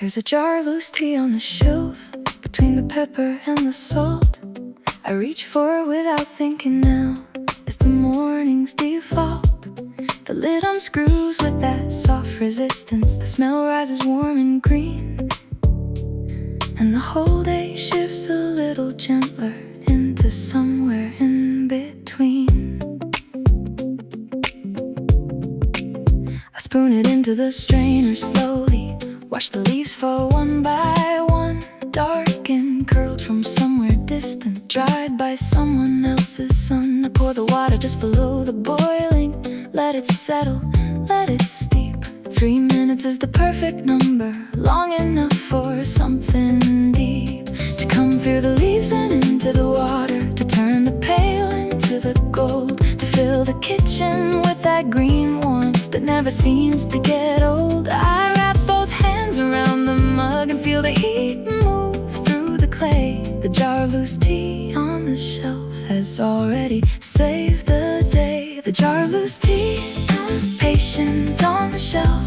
There's a jar of loose tea on the shelf, between the pepper and the salt. I reach for it without thinking now, it's the morning's default. The lid unscrews with that soft resistance. The smell rises warm and green, and the whole day shifts a little gentler into somewhere in between. I spoon it into the strainer slowly, watch the leaves fall one by one, dark and curled from somewhere distant, dried by someone else's sun. I pour the water just below the boiling, let it settle, let it steep. 3 minutes is the perfect number, long enough for something deep to come through the leaves and into the water, to turn the pale into the gold, to fill the kitchen with that green warmth that never seems to get old. I wrap both hands around the mug and feel the heat move through the clay. The jar of loose tea on the shelf has already saved the day. The jar of loose tea, patient on the shelf,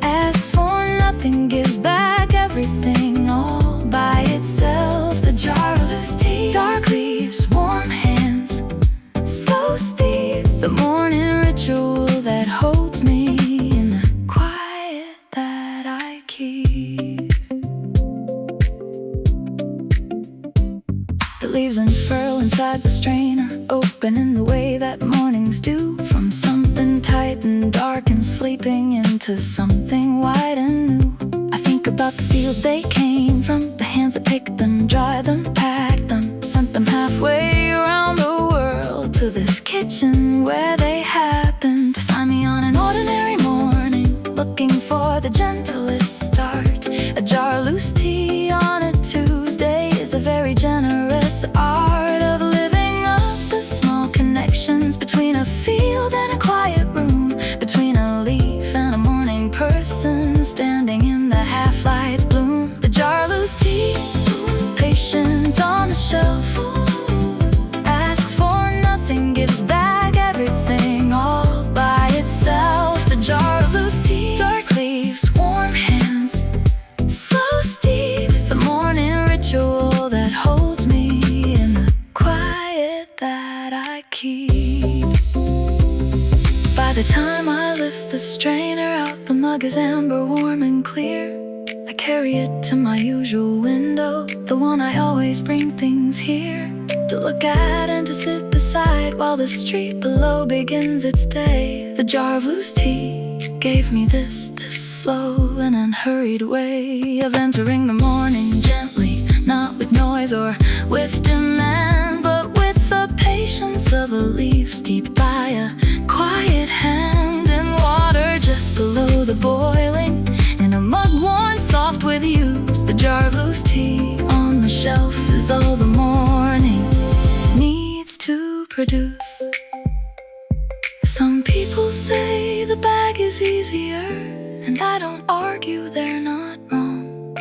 asks for nothing, gives back everything all by itself. The jar of loose tea, dark leaves, warm hands, slow steep. The morning ritual that holds me in the quiet that I keep. The leaves unfurl inside the strainer, open in the way that mornings do, from something tight and dark and sleeping into something wide and new. I think about the field they came from, the hands that picked them, dried them, packed them, sent them halfway around the world, to this kitchen where they happened to find me on an ordinary morning, looking for the gentlest start. A jar of loose tea on a Tuesday is a very generous art of living up the small connections between a field and a quiet room, between a leaf and a morning person standing in the half-light's bloom. The jar of loose tea, patient on the shelf, asks for nothing, gives back everything all by itself. The jar of loose tea, dark leaves, warm hands, slow steep. The morning ritual that holds me in the quiet that I keep. By the time I lift the strainer out, the mug is amber, warm and clear. I carry it to my usual window, the one I always bring things here, to look at and to sit beside while the street below begins its day. The jar of loose tea gave me this slow and unhurried way of entering the morning gently, not with noise or with demand, but with the patience of a leaf steeped by a quiet hand, in water just below the boiling, in a mug worn soft with use. The jar of loose tea on the shelf is all the morning needs to produce. Some people say the bag is easier, and I don't argue, they're not wrong.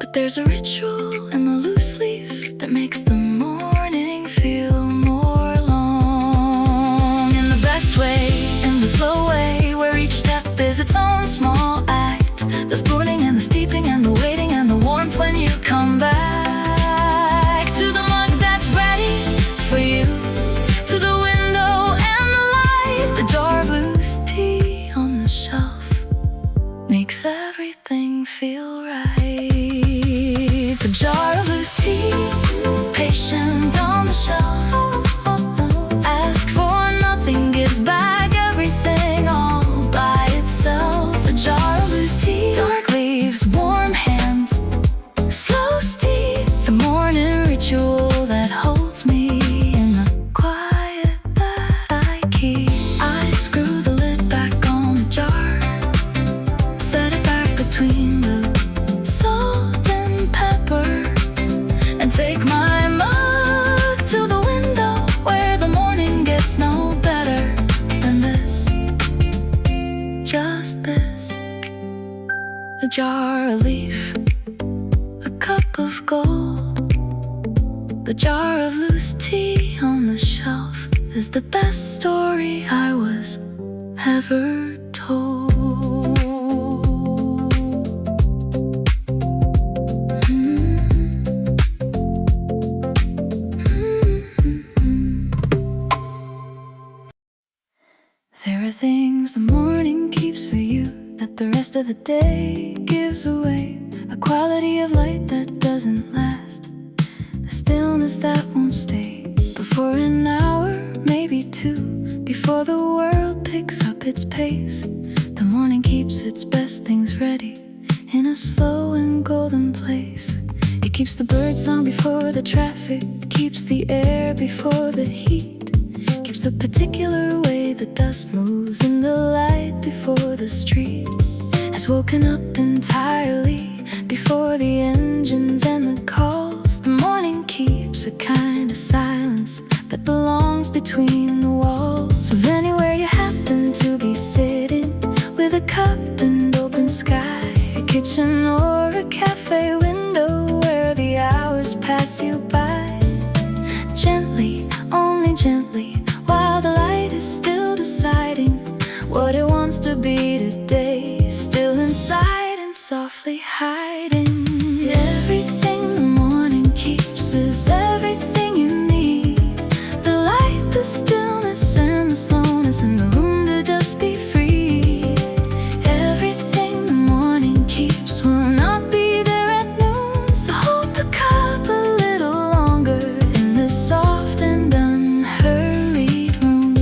But there's a ritual in the loose leaf that makes the morning feel more long. In the best way, in the slow way, where each step is its own small act. The spooning and the steeping and the waiting and the warmth when you come back to the mug that's ready for you, to the window and the light. The jar of loose tea on the shelf makes everything feel right. The jar of loose tea, patient on the shelf, asks for nothing, gives back everything all by itself. The jar of loose tea, dark leaves, warm hands, slow steep. The morning ritual that holds me in the quiet that I keep. I screw the lid back on the jar, set it back between the salt and pepper, and take my mug to the window where the morning gets no better than this, just this. A jar, a leaf, a cup of gold. The jar of loose tea on the shelf is the best story I was ever told. that the rest of the day gives away. A quality of light that doesn't last, a stillness that won't stay. But for an hour, maybe two, before the world picks up its pace, the morning keeps its best things ready in a slow and golden place. It keeps the birdsong before the traffic, keeps the air before the heat, keeps the particular way the dust moves in the light before the street has woken up entirely before the engines and the calls. The morning keeps a kind of silence that belongs between the walls of anywhere you happen to be sitting, with a cup and open sky, a kitchen or a cafe window where the hours pass you by. Gently, only gently, while the light is still deciding what it wants to be today, still inside and softly hiding. Everything the morning keeps is everything you need. The light, the stillness and the slowness in the room to just be free. Everything the morning keeps will not be there at noon, so hold the cup a little longer in this soft and unhurried room.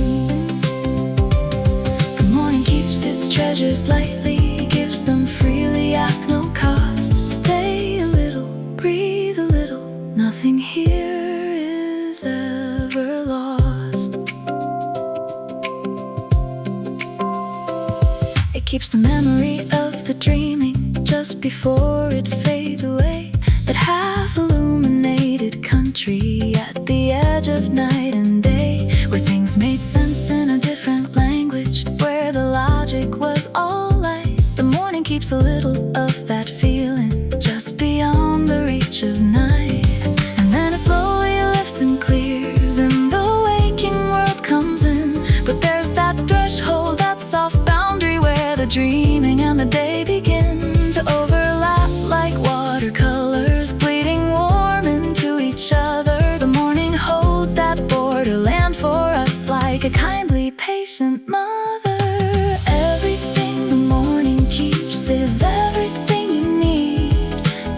The morning keeps its treasures lightly, gives them freely, ask no cost. Stay a little, breathe a little, nothing here is ever lost. It keeps the memory of the dreaming just before it fades away, that half-illuminated country at the edge of night and day, where things made sense in a different language, where the logic was all light. The morning keeps a little of that feeling just beyond the reach of night, and then it slowly lifts and clears and the waking world comes in. But there's that threshold, that soft boundary where the dreaming and the day begin to overlap like watercolors, bleeding warm into each other. The morning holds that borderland for us like a kindly, patient mother. Everything the morning keeps is everything you need.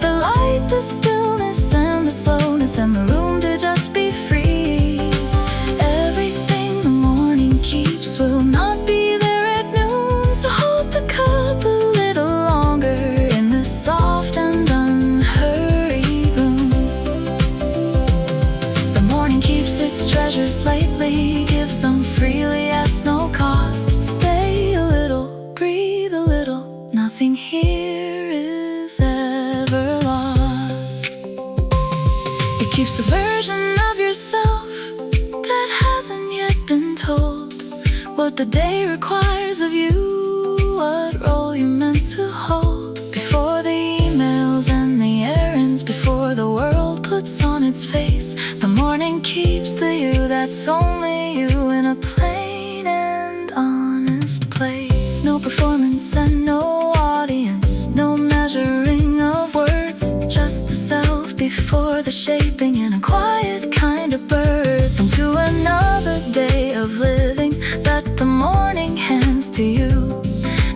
The light, the stillness and the slowness and the room to just be free. Everything the morning keeps will not be there at noon, so hold the cup a little longer in this soft and unhurried room. The morning keeps its treasures lightly, gives them freely, asks no cost. Stay a little, breathe a little, nothing here is ever lost. It keeps the version of yourself that hasn't yet been told, what the day requires of you, what role you're meant to hold, before the emails and the errands, before the world puts on its face. The morning keeps the you that's only you in a plain and honest place. No performance and no audience, no measuring of worth, just the self before the shaping in a quiet kind of birth into another day of living that the morning hands to you,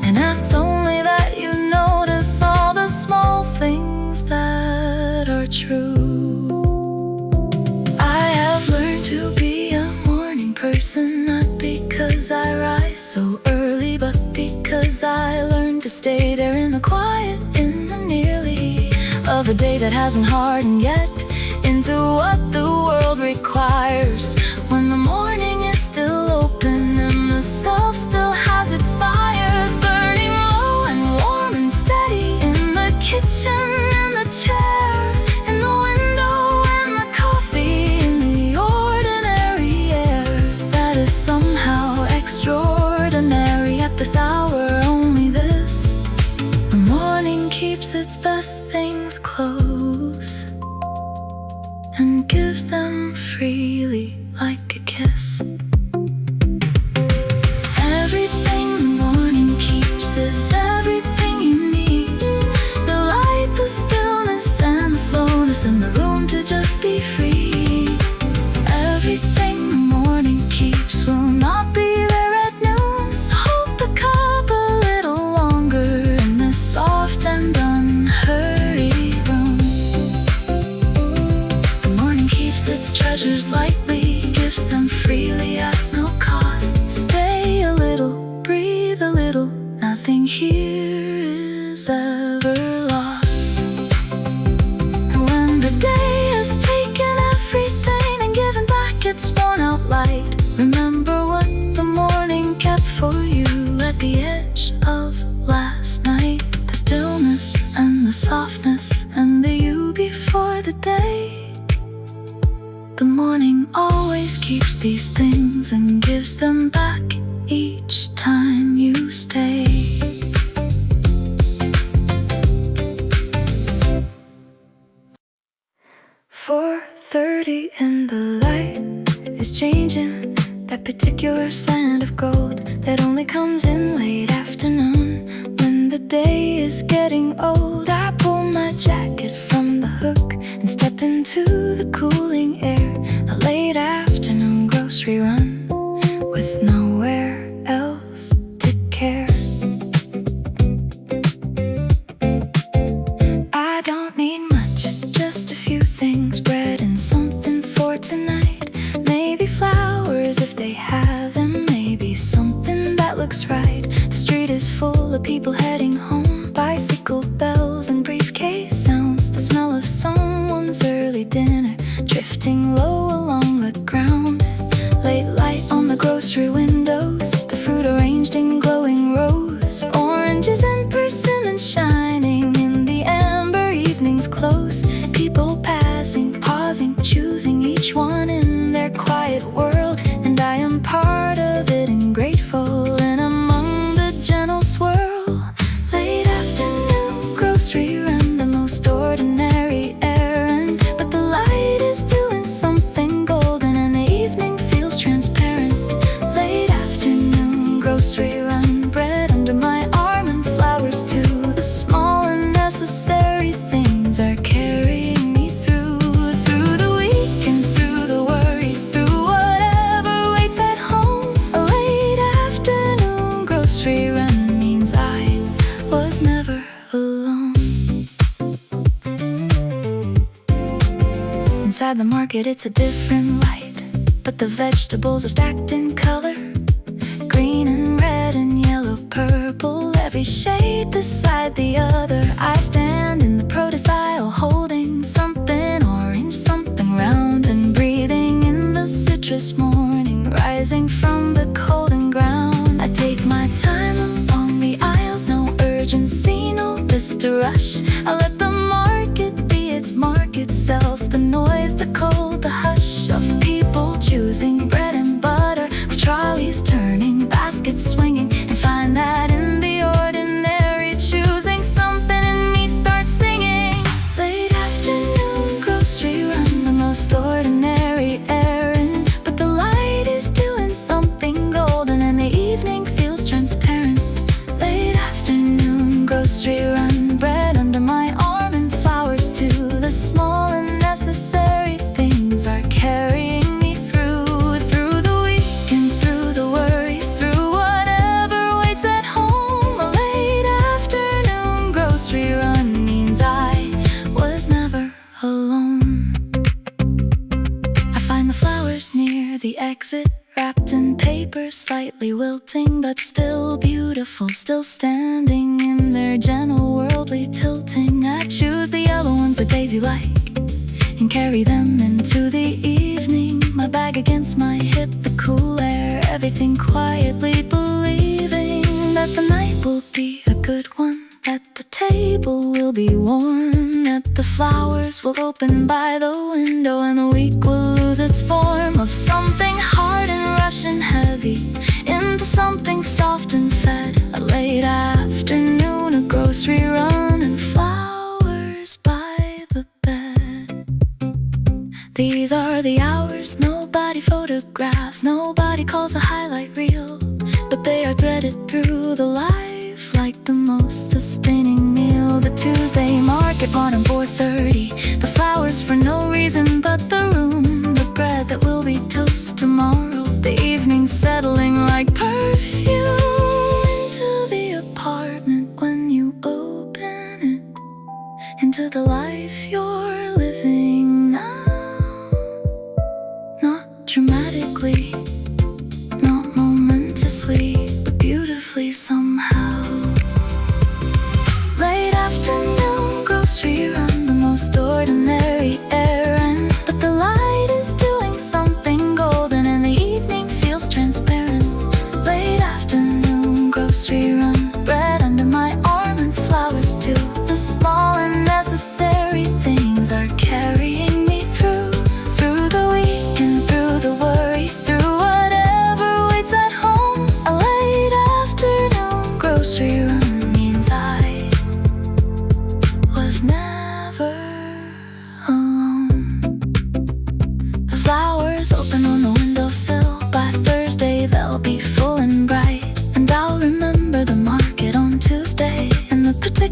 and asks only that you notice all the small things that are true. I have learned to be a morning person, not because I rise so early, but because I learned to stay there in the quiet, in the nearly of a day that hasn't hardened yet into what the world requires, when the morning is still open and the self still has its fires burning low and warm and steady, in the kitchen, in the chair, in the window, and the coffee, in the ordinary air that is somehow extraordinary at this hour. Only this, the morning keeps its best things close and gives them freely like a kiss. Everything the morning keeps is everything you need. The light, the stillness and the slowness in the room to just be free. Everything the morning keeps will not be there at noon, so hold the cup a little longer here is ever lost. And when the day has taken everything and given back its worn out light, remember what the morning kept for you at the edge of last night. The stillness and the softness and the you before the day. The morning always keeps these things and gives them back each time you stay. "4:30 and the light is changing, that particular slant of gold that only comes in late afternoon when the day is getting old. I pull my jacket from the hook and step into the cooling air. A late afternoon grocery run with nowhere else to care. I don't need much, just a few things, bread and something for tonight. Maybe flowers if they have them, maybe something that looks right. The street is full of people heading home, bicycle bells and briefcase sounds, the smell of someone's early dinner drifting low along the ground. Late light on the grocery windows, the fruit arranged in glowing rows, oranges and persimmons shining in the amber evening's close. People passing, pausing, choosing each one in their quiet world, and I am part of it and grateful and among the gentle swirl. Late afternoon grocery run, the most ordinary errand, but the light is doing something golden and the evening feels transparent. Late afternoon grocery run, bread under my arm and flowers too. The small and necessary things are carrying me through the week and through the worries, through whatever waits at home. A late afternoon grocery run means I was never alone. Inside the market it's a different light, but the vegetables are stacked in color, green and red and yellow, purple, every shade beside the other. I stand in the produce aisle holding something orange, something round, and breathing in the citrus morning rising from the cold and ground. I take my time along the aisles, no urgency, no Mr. Rush. I let the market be its market self, the noise, the cold, the hush of people choosing bread and butter, with trolleys turning, baskets swinging, and find that in the ordinary choosing something in me starts singing. Late afternoon grocery run, the most ordinary errand, but the light is doing something golden and the evening feels transparent. Late afternoon grocery run, bread under my arm and flowers too. The small and necessary things are carrying me through the week and through the worries, through whatever waits at home. A late afternoon grocery run means I was never alone. I find the flowers near the exit, wrapped in paper, slightly wilting, but still beautiful, still standing in their gentle worldly tilting. I choose the yellow ones, the daisy-like, and carry them into the evening. My bag against my hip, the cool air, everything quietly believing that the night will be a good one, that the table will be warm, that the flowers will open by the window, and the week will lose its form of something hard and rush and heavy into something soft and fed. A late afternoon, a grocery run, and flowers by the bed. These are the hours nobody photographs, nobody calls a highlight reel, but they are threaded through the life like the most sustaining meal. The Tuesday market run on 4:30, the flowers for no reason but the room, the bread that will be toast tomorrow, the evening settling like perfume into the apartment when you open it, into the life you're living now. Not dramatically, not momentously, but beautifully somehow.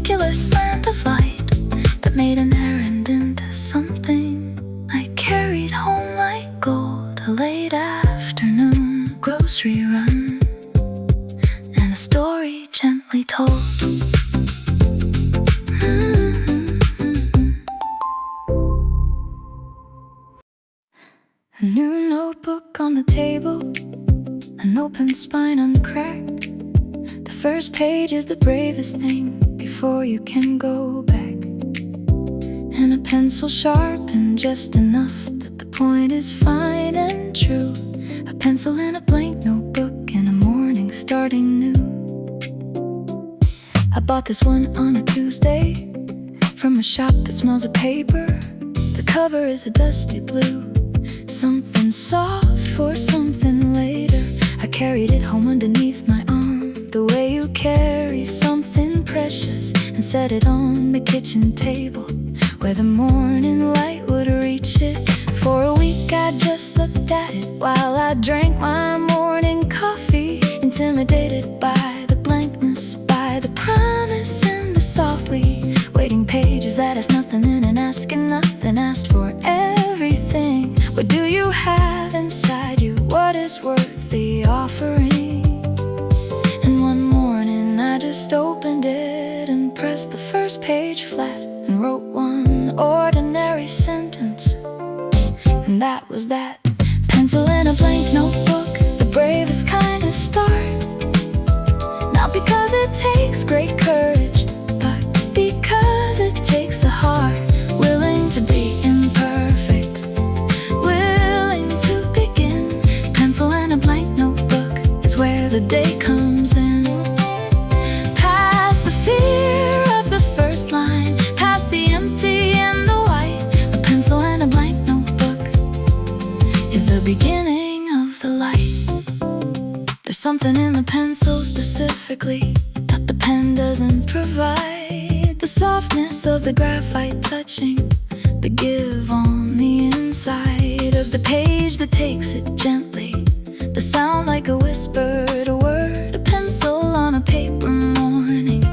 circular slant of light that made an errand into something I carried home like gold. A late afternoon grocery run and a story gently told. A new notebook on the table, an open spine uncracked. The first page is the bravest thing before you can go back. And a pencil sharpened just enough that the point is fine and true. A pencil and a blank notebook in a morning starting new. I bought this one on a Tuesday from a shop that smells of paper. The cover is a dusty blue, something soft for something later. I carried it home underneath my arm, the way you carry something precious, and set it on the kitchen table where the morning light would reach it. For a week I just looked at it while I drank my morning coffee, intimidated by the blankness, by the promise and the softly waiting pages that asked nothing in and asking nothing, asked for everything. What do you have inside you? What is worth the offering? And one morning I just opened it and pressed the first page flat and wrote one ordinary sentence, and that was that. Pencil and a blank notebook, the bravest kind of start. Not because it takes great courage, but because it takes a heart willing to be imperfect, willing to begin. Pencil and a blank notebook is where the day comes in. Past the fear of the first line, past the empty and the white. A pencil and a blank notebook is the beginning of the light. There's something in the pencil specifically that the pen doesn't provide. The softness of the graphite touching the give on the inside of the page that takes it gently. The sound like a whispered word. A pencil on a paper morning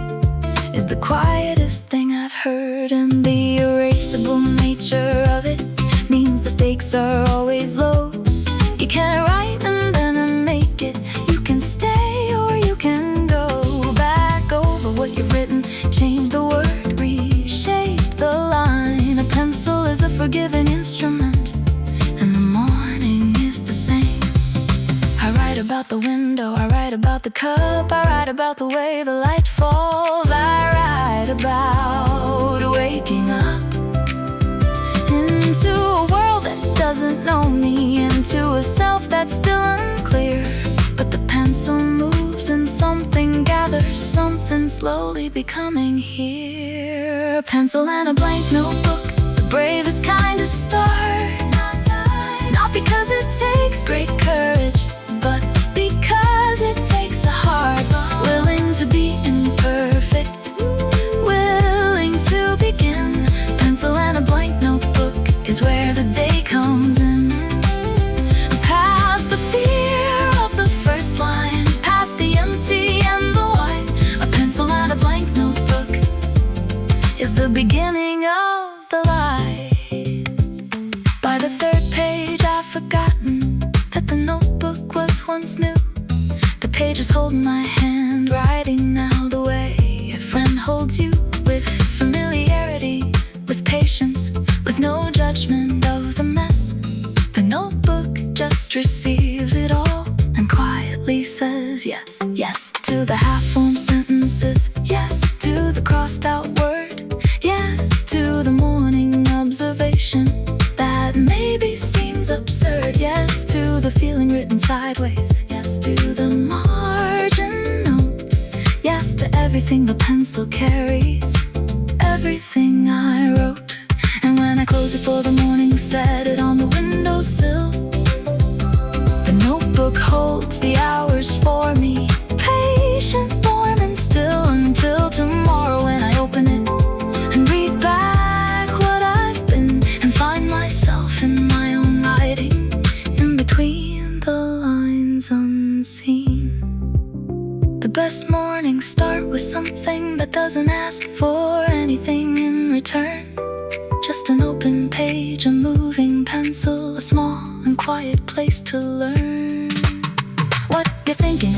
is the quietest thing I've heard, and the erasable nature of it means the stakes are always low. You can't write and then make it. You can stay or you can go back over what you've written, change the word, reshape the line. A pencil is a forgiving instrument, and the morning is the same. I write about the window, I write about the cup, I write about the way the light falls. I write about waking up into a world that doesn't know me, into a self that's still unclear. But the pencil moves and something gathers, something slowly becoming here. A pencil and a blank notebook, the bravest kind of start. Not because it takes great courage, but because it takes a heart willing to be imperfect, willing to begin. Pencil and a blank notebook is where the day comes in. Past the fear of the first line, past the empty and the white. A pencil and a blank notebook is the beginning of the light. By the third page I've forgotten that the notebook was once new. The pages holding my hand, writing now the way a friend holds you, with familiarity, with patience, with no judgment of the mess. The notebook just receives it all and quietly says yes, yes to the half-formed sentences, yes to the crossed out word, yes to the morning observation that maybe seems absurd, yes to the feeling written sideways, yes to the margin note, yes to everything the pencil carries, everything I wrote. And when I close it for the morning, set it on the windowsill. The notebook holds the hours for me, patient, warm and still, until tomorrow when I open it and read back what I've been, and find myself in my own writing, in between the lines unseen. The best mornings start with something that doesn't ask for anything in return. Just an open page, a moving pencil, a small and quiet place to learn. What you're thinking,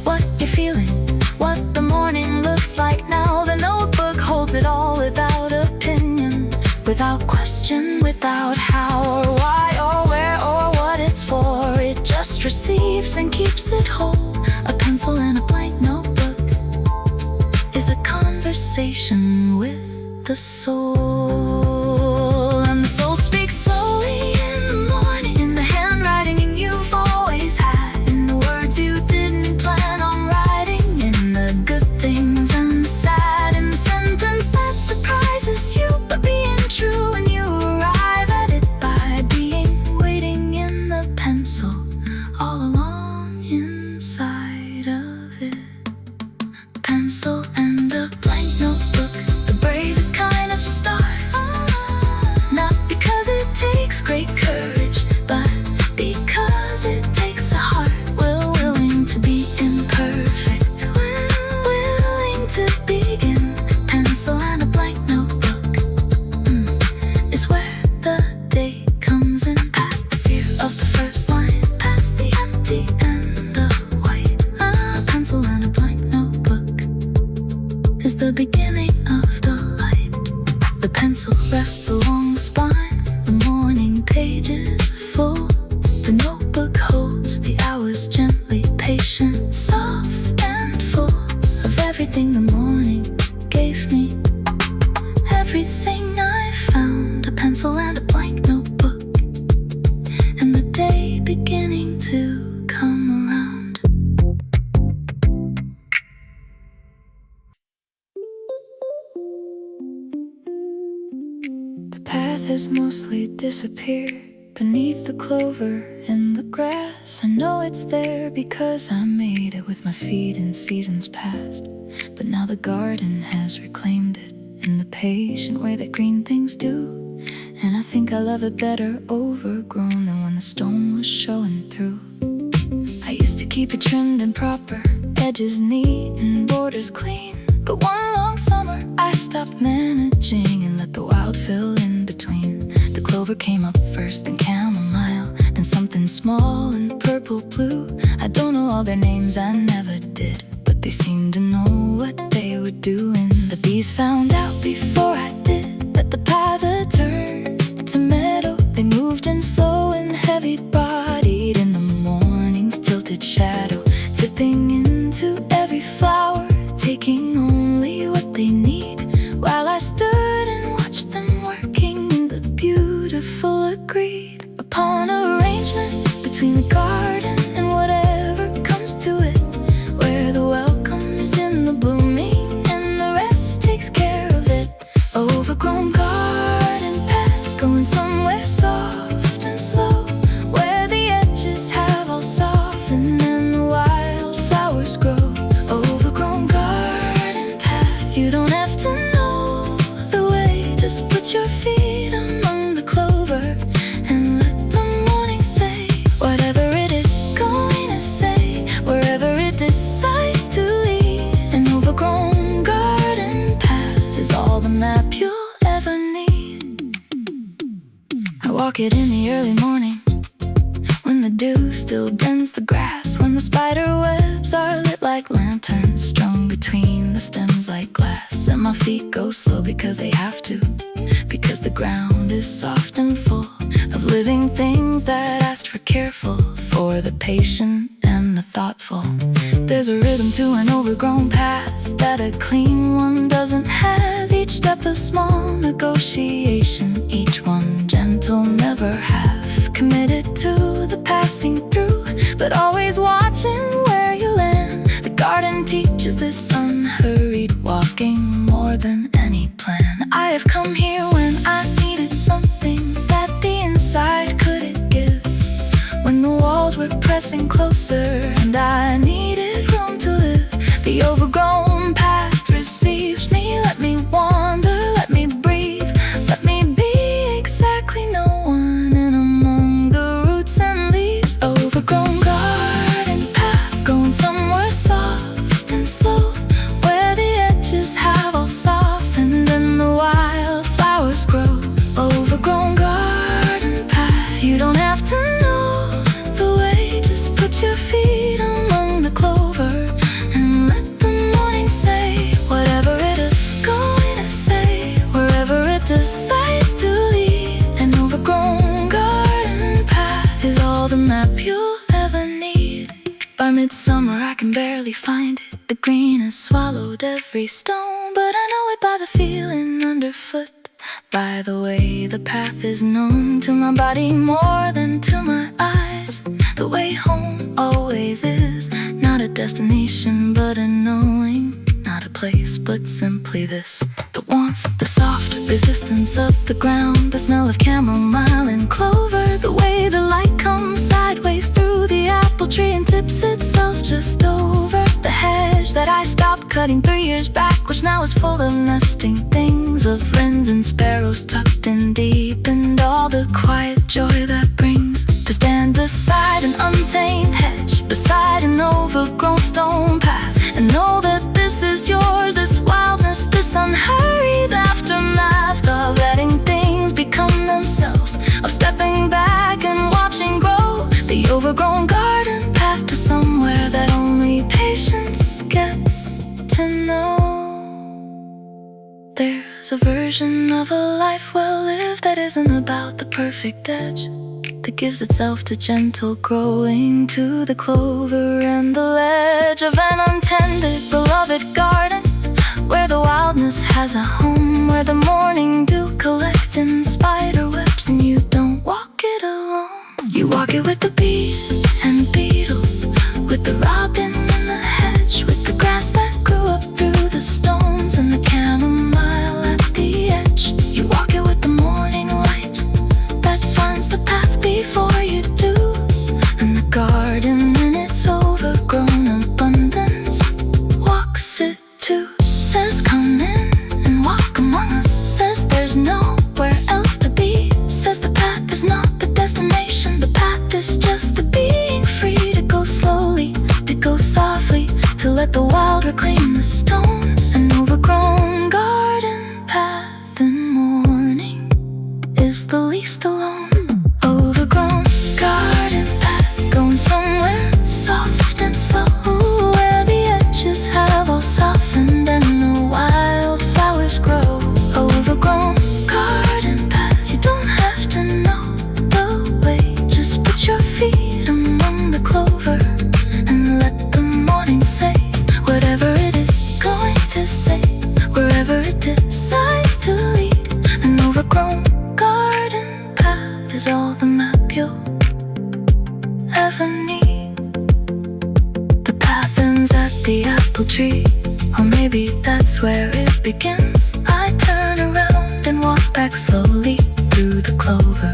what you're feeling, what the morning looks like now. The notebook holds it all without opinion, without question, without how or why or where or what it's for. It just receives and keeps it whole. A pencil and a blank notebook is a conversation with the soul. And the soul speaks slowly in the morning, in the handwriting you've always had, in the words you didn't plan on writing, in the good things and the sad, in the sentence that surprises you but being true. And you arrive at it by being waiting in the pencil, all along inside of it. Pencil and a blank notebook, the bravest kind of start. Not because it takes great courage, but because it takes a heart willing to be imperfect, willing to begin. Pencil and a blank notebook is where the day comes in, past the fear of the first line, past the empty and the white. A pencil and a blank notebook is the beginning of the light. The pencil rests along the spine, the morning pages full. The notebook holds the hours gently, patient, soft and full of everything the morning gave me, everything I found. A pencil and a blank notebook, and the day beginning to come around. The path has mostly disappeared beneath the clover in the grass. I know it's there because I made it with my feet in seasons past. But now the garden has reclaimed it in the patient way that green things do. And I think I love it better overgrown than when the stone was showing through. I used to keep it trimmed and proper, edges neat and borders clean. But one long summer I stopped managing and let the wild fill in between. The clover came up first, then chamomile, then something small and purple blue. I don't know all their names, I never did, but they seemed to know what they were doing. The bees found out before I did that the path had turned to meadow. They moved in slow and heavy-bodied in the morning's tilted shadow, tipping into every flower, taking only what they need, while I stood and watched them working in the beautiful agreed upon arrangement between the garden and whatever comes to it, where the welcome is in the blooming and the rest takes care of it. Overgrown garden path going somewhere soft and slow, where the edges have all softened and the wildflowers grow. Overgrown garden path, you don't have to know the way, just put your feet among the clover and let the morning say whatever it is going to say, wherever it decides to lead. An overgrown garden path is all the map you'll ever need. I walk it in the early morning, when the dew still bends the grass, when the spider webs are lit like lanterns strung between the stems like glass. And my feet go slow because they have to, because the ground is soft and full of living things that asked for careful, for the patient and the thoughtful. There's a rhythm to an overgrown path that a clean one doesn't have. Each step a small negotiation, each one gentle, never half committed to the passing through, but always watching where you land. The garden teaches this unhurried walking more than any plan. I have come here when I needed something that the inside couldn't give, when the walls were pressing closer and I needed room to live. The overgrown path receives me, let me wander, let me breathe, let me be exactly no one in among the roots and leaves. Overgrown garden path going somewhere soft and slow, where the decides to lead. An overgrown garden path is all the map you'll ever need. By midsummer I can barely find it. The green has swallowed every stone, but I know it by the feeling underfoot, by the way the path is known to my body more than to my eyes. The way home always is not a destination but a knowing, not a place but simply this. The warmth, the soft resistance of the ground, the smell of chamomile and clover, the way the light comes sideways through the apple tree and tips itself just over the hedge that I stopped cutting 3 years back, which now is full of nesting things, of wrens and sparrows tucked in deep, and all the quiet joy that brings to stand beside an untamed hedge, beside an overgrown stone path, and know that this is yours, this wildness, this unhurried aftermath of letting things become themselves, of stepping back and watching grow the overgrown garden path to somewhere that only patience gets to know. There's a version of a life well lived that isn't about the perfect edge, that gives itself to gentle growing, to the clover and the ledge of an untended beloved garden, where the wildness has a home, where the morning dew collects in spider webs, and you don't walk it alone. You walk it with the bees and beetles, with the robin in the hedge, with the grass that grew up through the stones, and the chamomile at the edge. You walk it with the morning light that finds the path before you do, and the garden in its overgrown abundance walks it too. Says come in and walk among us, says there's nowhere else to be, says the path is not the destination, the path is just the being free to go slowly, to go softly, to let the wild reclaim the stone. An overgrown garden path in morning is the least alone. Overgrown garden path going somewhere soft and slow, where the edges have all softened and the wildflowers grow. Overgrown garden path, you don't have to know the way, just put your feet among the clover and let the morning say whatever it is going to say, wherever it decides to lead. An overgrown garden path is all the map you'll ever need. The path ends at the apple tree, or maybe that's where it begins. I turn around and walk back slowly through the clover,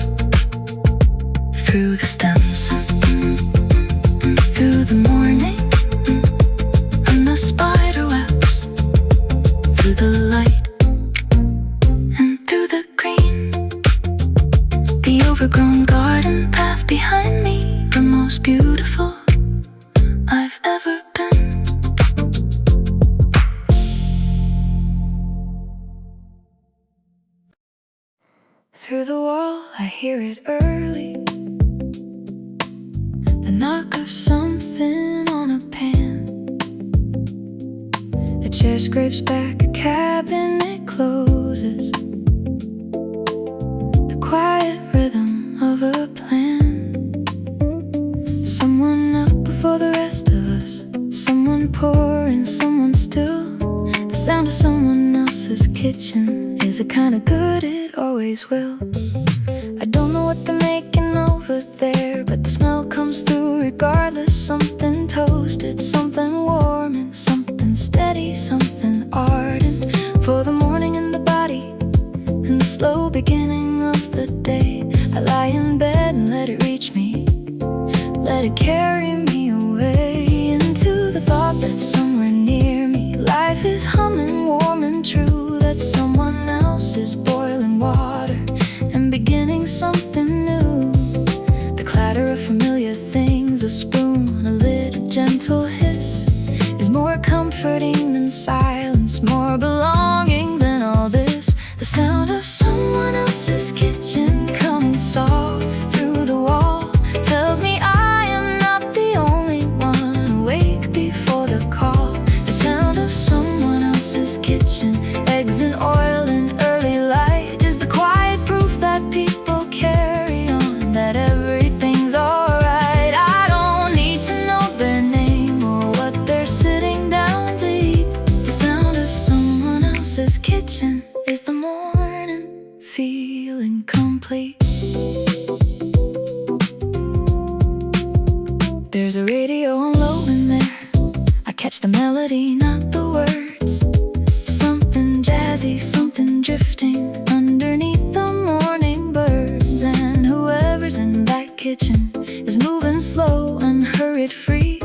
through the stems, through the morning, and the spider webs, through the light, and through the green. The overgrown garden path behind me, the most beautiful I've ever been. Through the wall I hear it early, the knock of something on a pan. A chair scrapes back, a cabinet closes, the quiet rhythm of a plan. Someone up before the rest of us, someone pouring, someone still. The sound of someone else's kitchen is a kind of good, it always will. I don't know what they're making over there, but the smell comes through regardless. Something toasted, something warm, and something steady, something ardent for the morning in the body and the slow beginning of the day. I lie in bed and let it reach me, let it carry me away into the thought that somewhere near me life is humming warm and true, that someone else is boiling water and beginning something new. The clatter of familiar things, a spoon, a lid, a gentle hiss, is more comforting than silence, more belonging than all this. The sound of someone else's kitchen coming soft through the wall tells me I am not the only one awake before the call. The sound of someone else's kitchen, eggs and oil and early light, is the else's kitchen is the morning feeling complete. There's a radio on low in there. I catch the melody, not the words. Something jazzy, something drifting underneath the morning birds. And whoever's in that kitchen is moving slow, unhurried, free.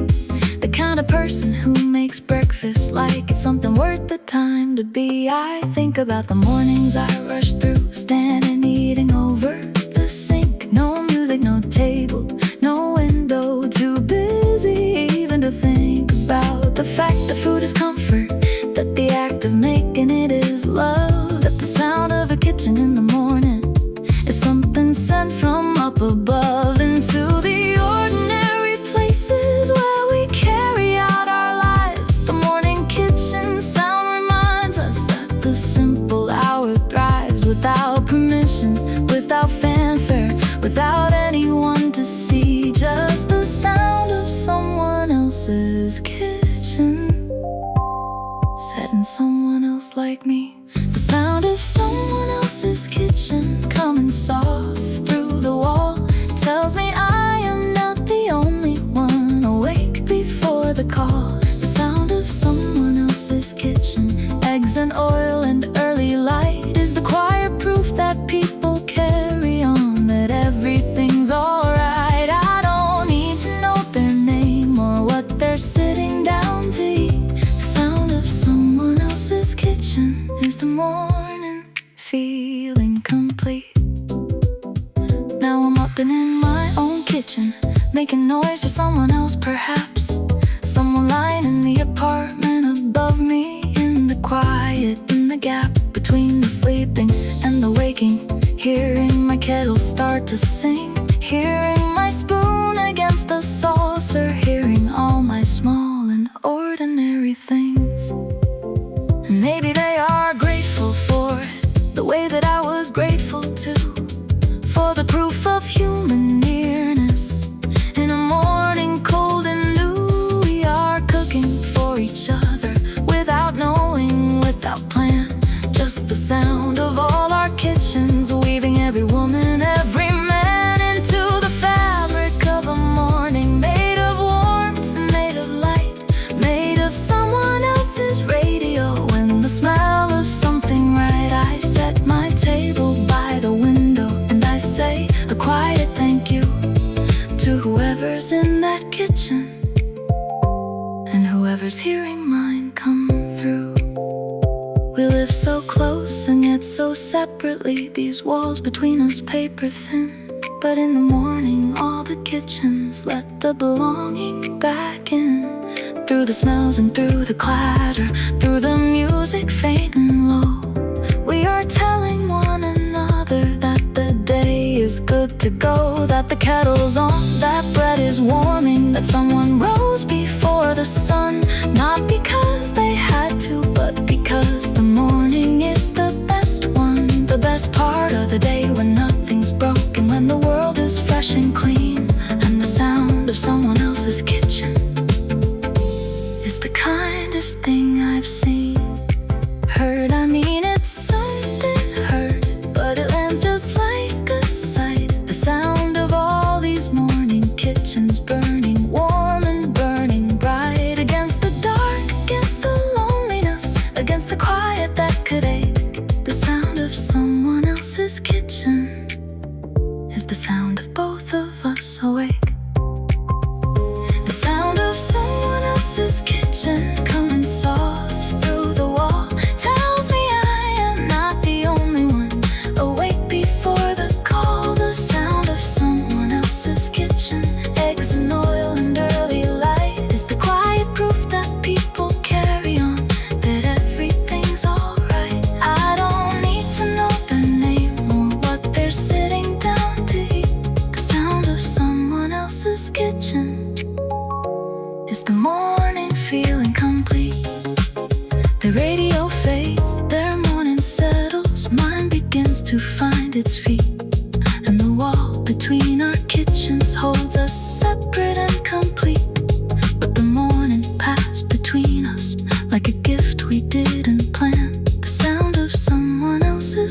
The kind of person who makes breakfast like it's something worth the time to be. I think about the mornings I rush through, standing eating over the sink. No music, no table, no window, too busy even to think about the fact that food is comfort, that the act of making it is love, that the sound of a kitchen in the morning is something sent from up above into the ordinary places where we carry out our lives. The morning kitchen sound reminds us that the simple hour thrives without permission, without fanfare, without anyone to see. Just the sound of someone else's kitchen, set in someone else like me. The sound of someone else's kitchen coming soft through the wall tells me I am not the only one awake before the call. The sound of someone else's kitchen, eggs and oil and early light, is the quiet proof that people carry on, that everything's alright. I don't need to know their name or what they're sitting down to eat. The sound of someone else's kitchen is the morning feeling complete. Now I'm up and in my own kitchen, making noise for someone else perhaps. Someone lying in the apartment above me, in the quiet, in the gap between the sleeping and the waking. Hearing my kettle start to sing, hearing my spoon against the saucer, hearing all my small and ordinary things. And maybe they are grateful for it, the way that I was grateful too, for the proof of human nearness. In a morning cold and new, we are cooking for each other, without knowing, without plan. Just the sound of all our kitchens, weaving every woman, every man into the fabric of a morning, made of warmth, made of light, made of someone else's radio. And the smell of something right, I set my table by the window and I say a quiet thank you to whoever's in that kitchen, and whoever's hearing mine come through. We live so close and yet so separately, these walls between us paper thin. But in the morning all the kitchens let the belonging back in, through the smells and through the clatter, through the music faint and low. We are telling one another that the day is good to go, that the kettle's on, that bread is warming, that someone rose before the sun, not because they had to, but because the morning is the best one, the best part of the day, when nothing's broken, when the world is fresh and clean. And the sound of someone else's kitchen is the kindest thing I've seen. Heard, I mean it's something heard, but it lands just like a sight. The sound of all these morning kitchens burning warm and burning bright, against the dark, against the loneliness, against the quiet that could ache. The sound of someone else's kitchen is the sound of both of us awake. The sound of someone else's kitchen coming soft through the wall tells me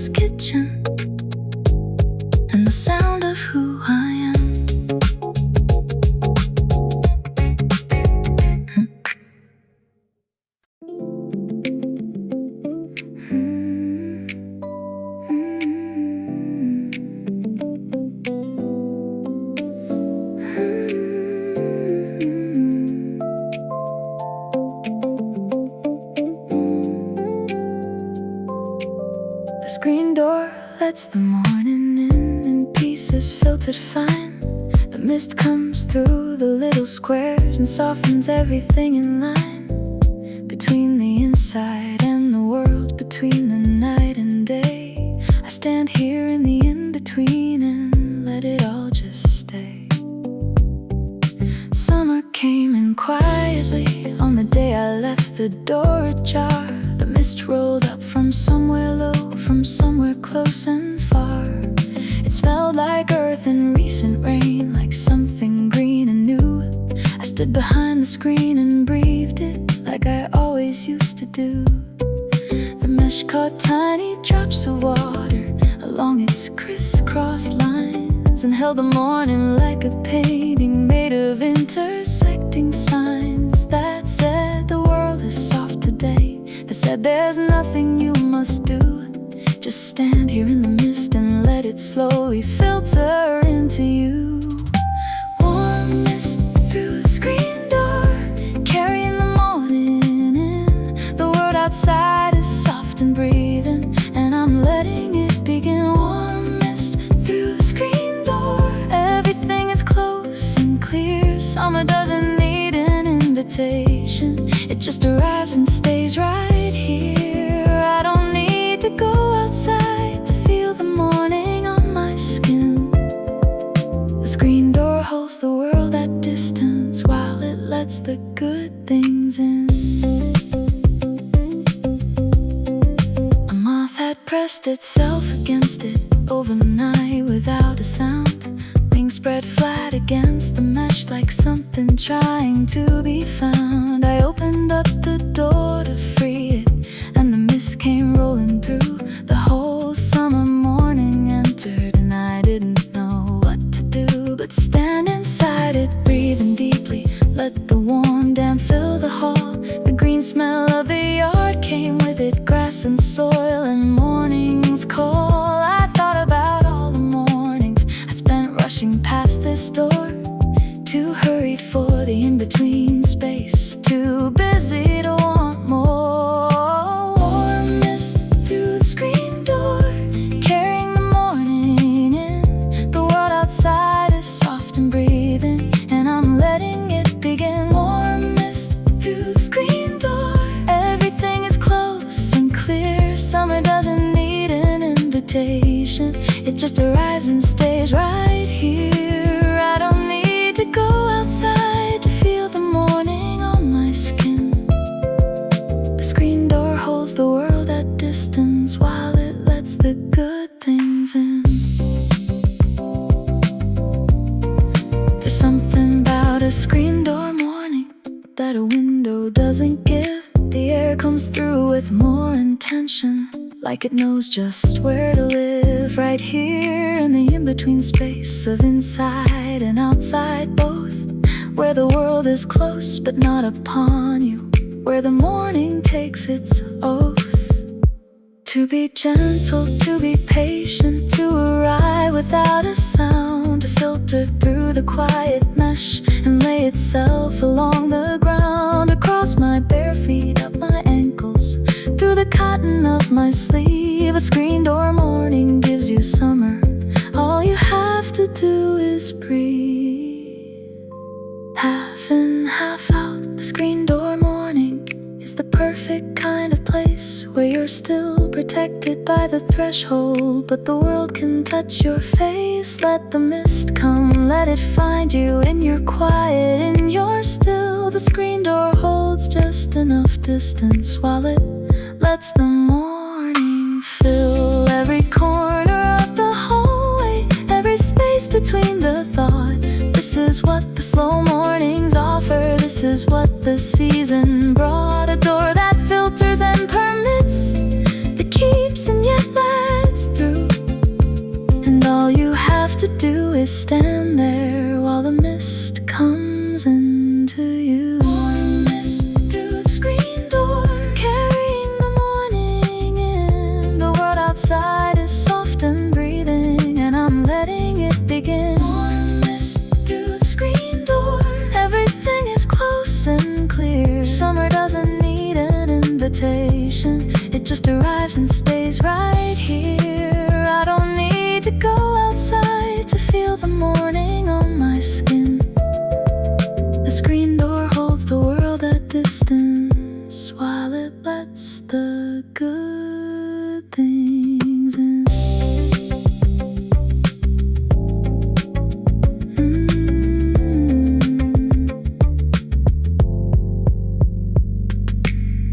mama's kitchen and the sound of who I am. The screen door lets the morning in pieces filtered fine. The mist comes through the little squares and softens everything in line. Between the inside and the world, between the night and day, I stand here in the in-between and let it all just stay. Summer came in quietly on the day I left the door ajar. The mist rolled up from somewhere low, from somewhere close and far. It smelled like earth and recent rain, like something green and new. I stood behind the screen and breathed it like I always used to do. The mesh caught tiny drops of water along its crisscross lines and held the morning like a painting made of intersecting signs that said the world is soft today, that said there's nothing you must do. Just stand here in the mist and let it slowly filter into you. Warm mist through the screen door, carrying the morning in. The world outside is soft and breathing, and I'm letting it begin. Warm mist through the screen door, everything is close and clear. Summer doesn't need an invitation, it just arrives and stays right here. I don't need to go outside to feel the morning on my skin. The screen door holds the world at distance while it lets the good things in. A moth had pressed itself against it overnight without a sound. Wings spread flat against the mesh like something trying to be found. I opened up the door to free it, and the mist came rolling through. The whole summer morning entered, and I didn't know what to do but stand inside it, breathing deeply. Let the warm damp fill the hall. The green smell of the yard came with it, grass and soil and morning's call. I thought about all the mornings I spent rushing past this door, too hurried for the in-between space, too busy to want more. Warm mist through the screen door, carrying the morning in. The world outside is soft and breathing, and I'm letting it begin. Warm mist through the screen door, everything is close and clear. Summer doesn't need an invitation, it just arrives and stays right here. I don't need to go outside to feel the morning on my skin. The screen door holds the world at distance while it lets the good things in. There's something about a screen door morning that a window doesn't give. The air comes through with more intention, like it knows just where to live. Right here in the in-between space of inside and outside both, where the world is close but not upon you, where the morning takes its oath. To be gentle, to be patient, to arrive without a sound, to filter through the quiet mesh and lay itself along the ground, across my bare feet, up my ankles, through the cotton of my sleeve. A screen door morning gives you summer. All you have to do is breathe. Half in, half out. The screen door morning is the perfect kind of place where you're still protected by the threshold, but the world can touch your face. Let the mist come, let it find you in your quiet, in your still. The screen door holds just enough distance while it lets the morning fill every corner of the hallway, every space between the thought. This is what the slow mornings offer. This is what the season brought. A door that filters and permits, that keeps and yet lets we stand there while the mist comes into you. Warm mist through the screen door, carrying the morning in. The world outside is soft and breathing, and I'm letting it begin. Warm mist through the screen door, everything is close and clear. Summer doesn't need an invitation, it just arrives and stays right here. I don't need to go outside to feel the morning on my skin. The screen door holds the world at distance while it lets the good things in.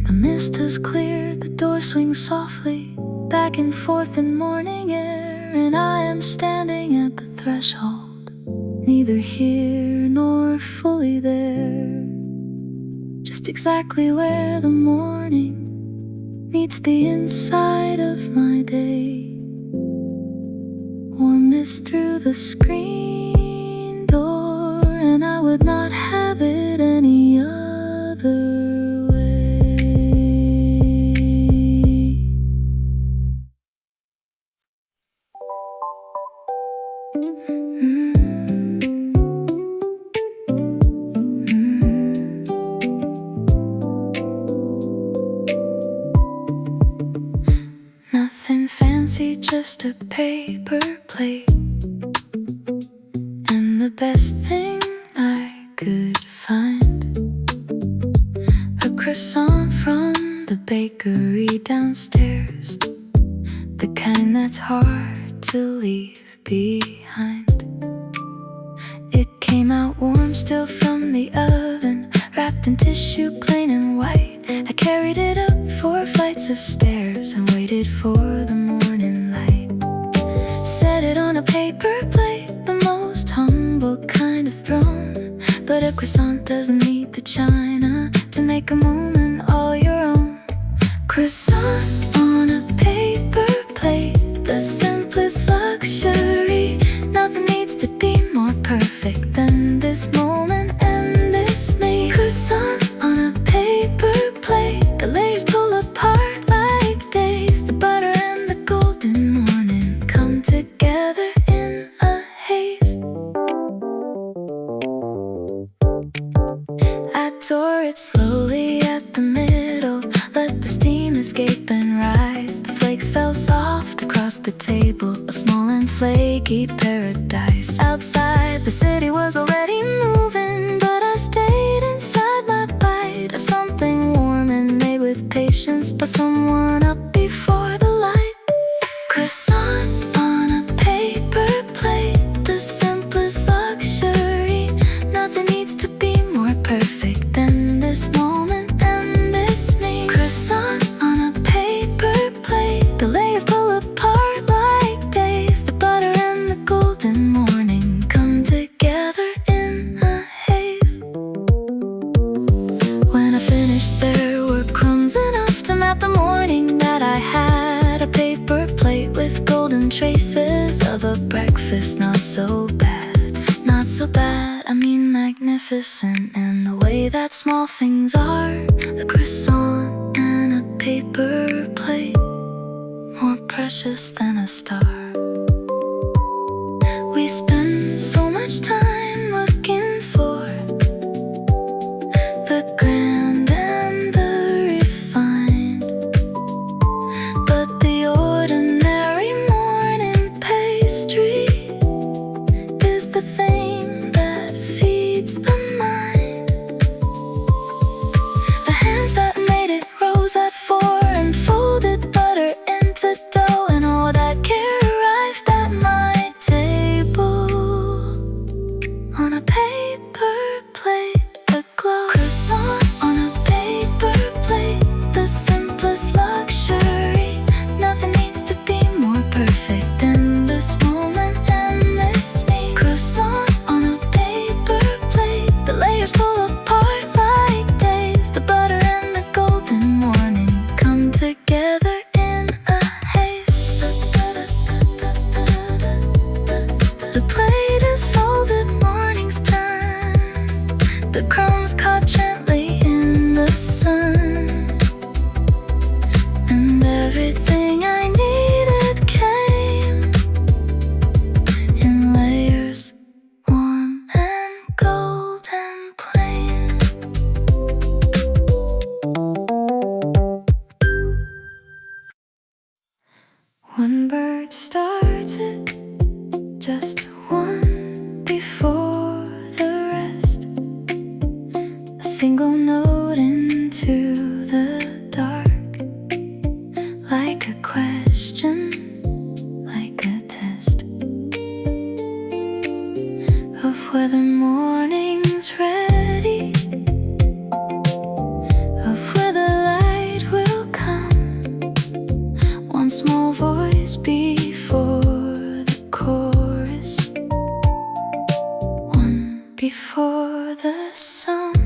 The mist has cleared, the door swings softly back and forth in morning air, and I am standing at the threshold, neither here nor fully there, just exactly where the morning meets the inside of my day. Warm mist through the screen door, and I would not have it any other way. Nothing fancy, just a paper plate, and the best thing I could find, a croissant from the bakery downstairs, the kind that's hard to leave behind. It came out warm still from the oven, wrapped in tissue, plain and white. I carried it up 4 flights of stairs and waited for the morning light. Set it on a paper plate, the most humble kind of throne, but a croissant doesn't need the china to make a moment all your own. Croissant on a paper plate, the simplest luxury. Nothing needs to be more perfect than this moment and this me. Croissant on a paper plate, the layers pull apart like days. The butter and the golden morning come together in a haze. I tore it slowly at the middle, let the steam escape and rise. The flakes fell soft across the table, a small and flaky paradise. Outside, the city was already moving, but I stayed inside my bite of something warm and made with patience by someone up before the light. Croissant on a paper plate, the simplest luxury. Nothing needs to be more perfect than this moment and this me. Croissant on a paper plate, the layers pull apart like days. The butter and the golden morning come together in a haze. When I finished, there were crumbs enough to map the morning that I had. A paper plate with golden traces of a breakfast not so bad. Not so bad, I mean magnificent in the way that small things are. A croissant and a paper plate, more precious than a star. We spend so much time looking for the grand and the refined, but the ordinary morning pastry is the thing that feeds the mind. The hands that made it rose at 4 and folded butter into dough, and all that care arrived at my table. One bird starts it, just one before the rest. A single note into the dark, like a question, like a test of whether morning's ready, of whether light will come. One small voice before the chorus, one before the song.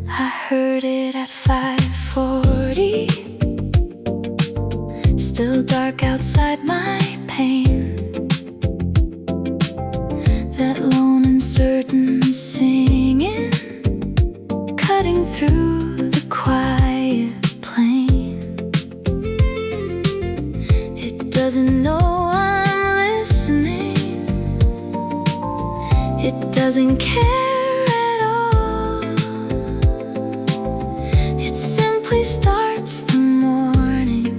I heard it at 5:40, still dark outside my pain. That lone uncertain singing, cutting through the quiet plain. It doesn't know I'm listening, it doesn't care at all. It simply starts the morning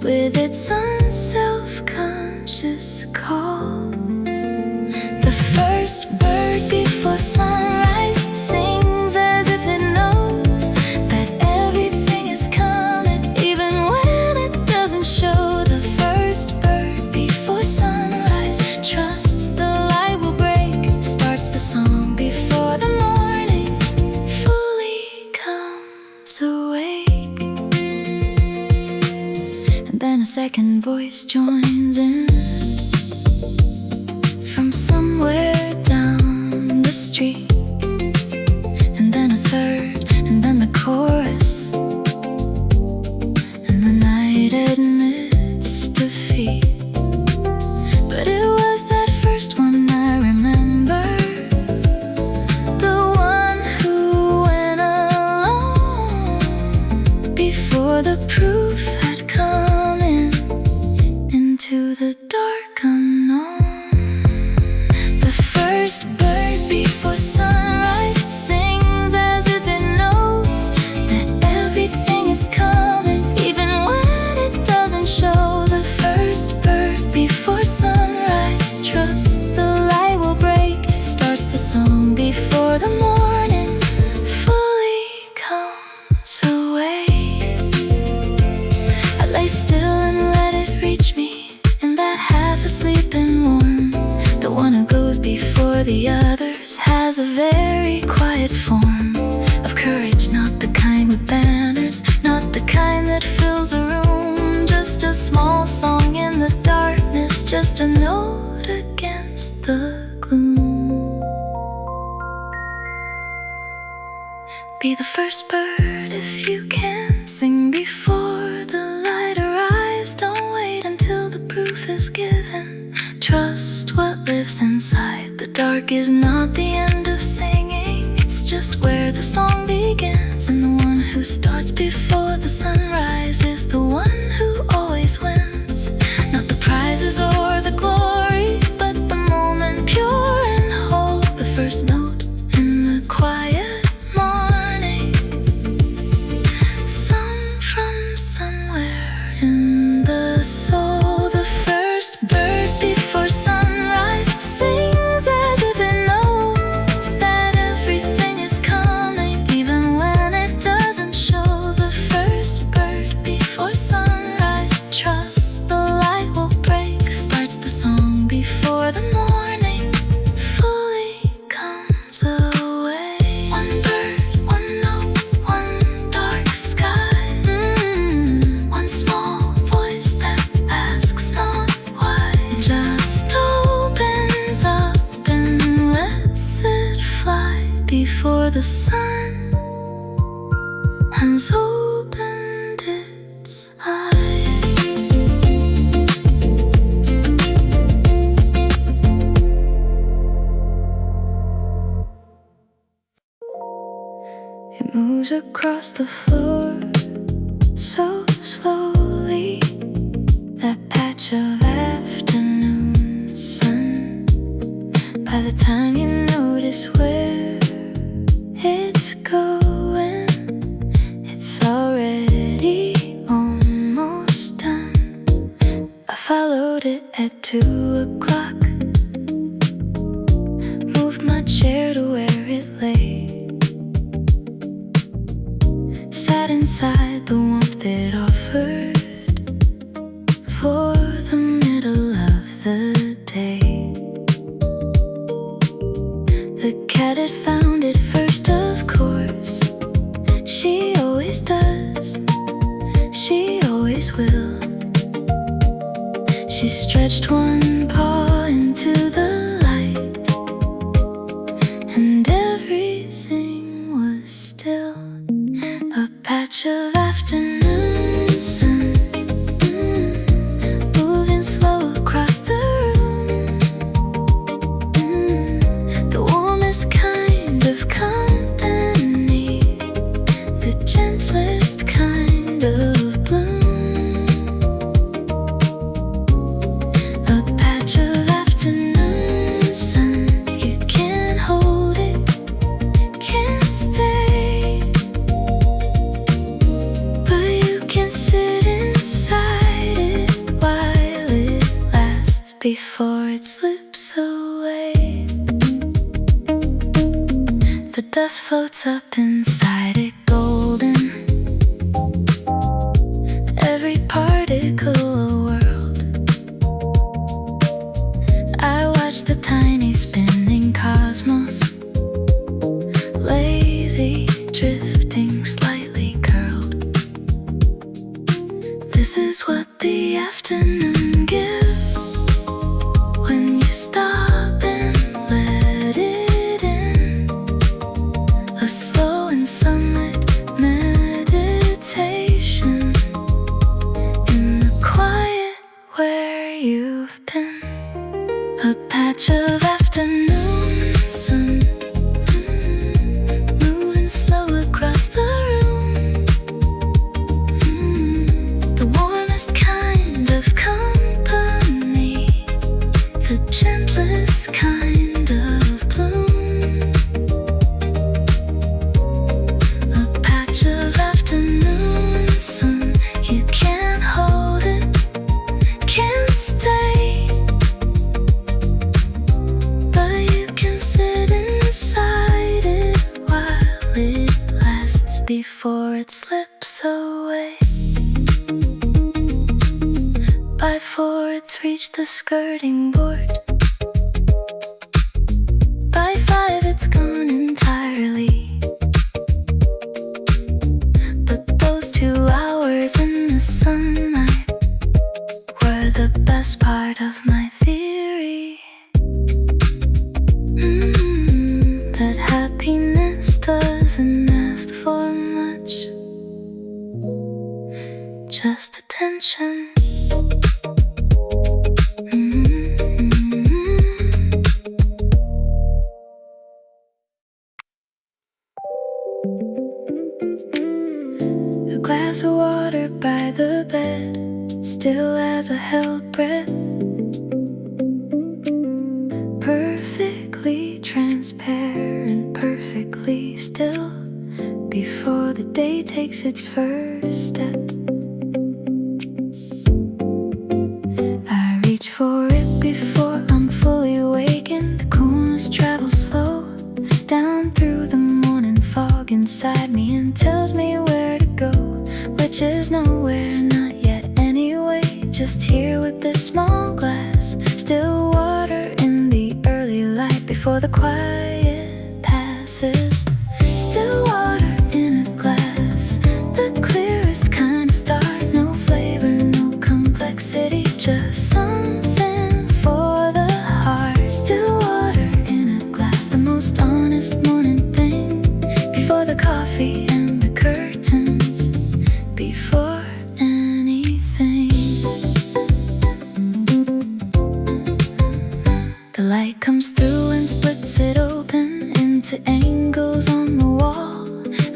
with its unself-conscious call. The first bird before sunrise sings as if it knows that everything is coming, even when it doesn't show. The first bird before sunrise trusts the light will break, starts the song before the morning fully comes awake. And then a second voice joins in from somewhere down the street, and then a third, and then the chorus, and the night admits defeat. But it was that first one I remember, the one who went alone before the proof had come in into the dark unknown. The first bird before sunrise sings as if it knows that everything is coming, even when it doesn't show. The first bird before sunrise trusts the light will break, starts the song before the morning fully comes away. I lay still and let it reach me in that half asleep and warm. The one who goes before the others has a very quiet form of courage, not the kind with banners, not the kind that fills a room. Just a small song in the darkness, just a note against the gloom. Be the first bird if you can, sing before the light arrives. Don't wait until the proof is given, trust what lives inside. The dark is not the end of singing, it's just where the song begins. And the one who starts before the sunrise is the one who always wins. Not the prizes or the glory, but the moment pure and whole. The first note in the quiet morning, sung from somewhere in the soul. The first bird before sunrise sings as if it knows that everything is coming, even when it doesn't show. The first bird before sunrise trusts the light will break, starts the song before the morning fully comes away. One bird, one note, one dark sky, one small voice that asks not why, just opens up and lets it fly before the sun has opened its eyes. It moves across the floor so slowly, that patch of afternoon sun. By the time you notice where it's going, it's already almost 2 o'clock. Moved my chair to where it lay. Sat inside the warmth it offered for the middle of the day. The cat had found it first, of course. She always does, she always will. She stretched one paw into the light, and everything was still. A patch of afternoon sun, moving slow across the room. The warmest kind of company, the gentlest kind of bloom. A patch of afternoon sun, you can't hold it, can't stay, but you can sit inside it while it lasts before it slips away. The dust floats up inside it, golden, every particle a world. I watch the tiny spinning cosmos, lazy, drifting, slightly curled. This is what the afternoon gives when you stop and let it in. A slow and sunlit meditation in the quiet where you've been. A patch of afternoon sun, moving slow across the room. The warmest kind of company, the gentlest kind of bloom. A patch of afternoon sun, you can't hold it, can't stay, but you can sit inside it while it lasts before it slips away. By 4 it's reached the skirting board. By 5 it's gone entirely. But those 2 hours in the sunlight were the best part of my theory. That happiness doesn't ask for much, just attention. A glass of water by the bed, still as I held breath. Perfectly transparent, perfectly still, before the day takes its first step. I reach for it before I'm fully awakened. The coolness travels slow down through the morning fog inside me and tells me where to go, which is nowhere, not yet anyway. Just here with this small glass, still water in the early light before the quiet passes. Still water in a glass, the clearest kind of start. No flavor, no complexity, just something for the heart. Still water in a glass, the most honest morning thing, before the coffee and the curtains, before anything. The light comes through and splits it open into angles on the wall.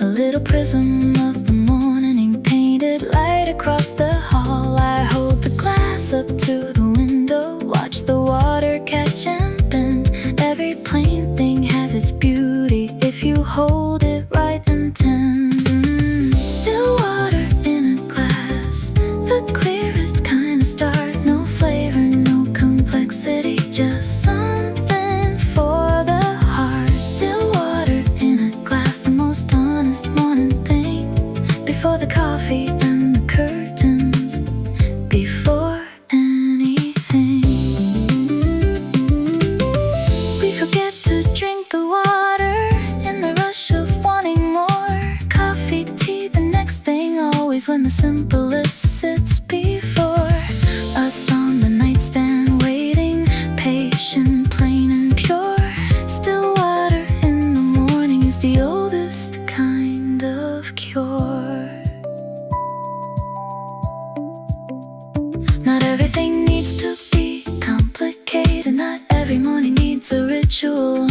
A little prism of the morning painted light across the hall. I hold the glass up to the window, watch the water catch and bend. Every plain thing has its beauty if you hold it right and tend. Still water in a glass, the clearest kind of start. No flavor, no complexity, everything needs to be complicated. Not every morning needs a ritual.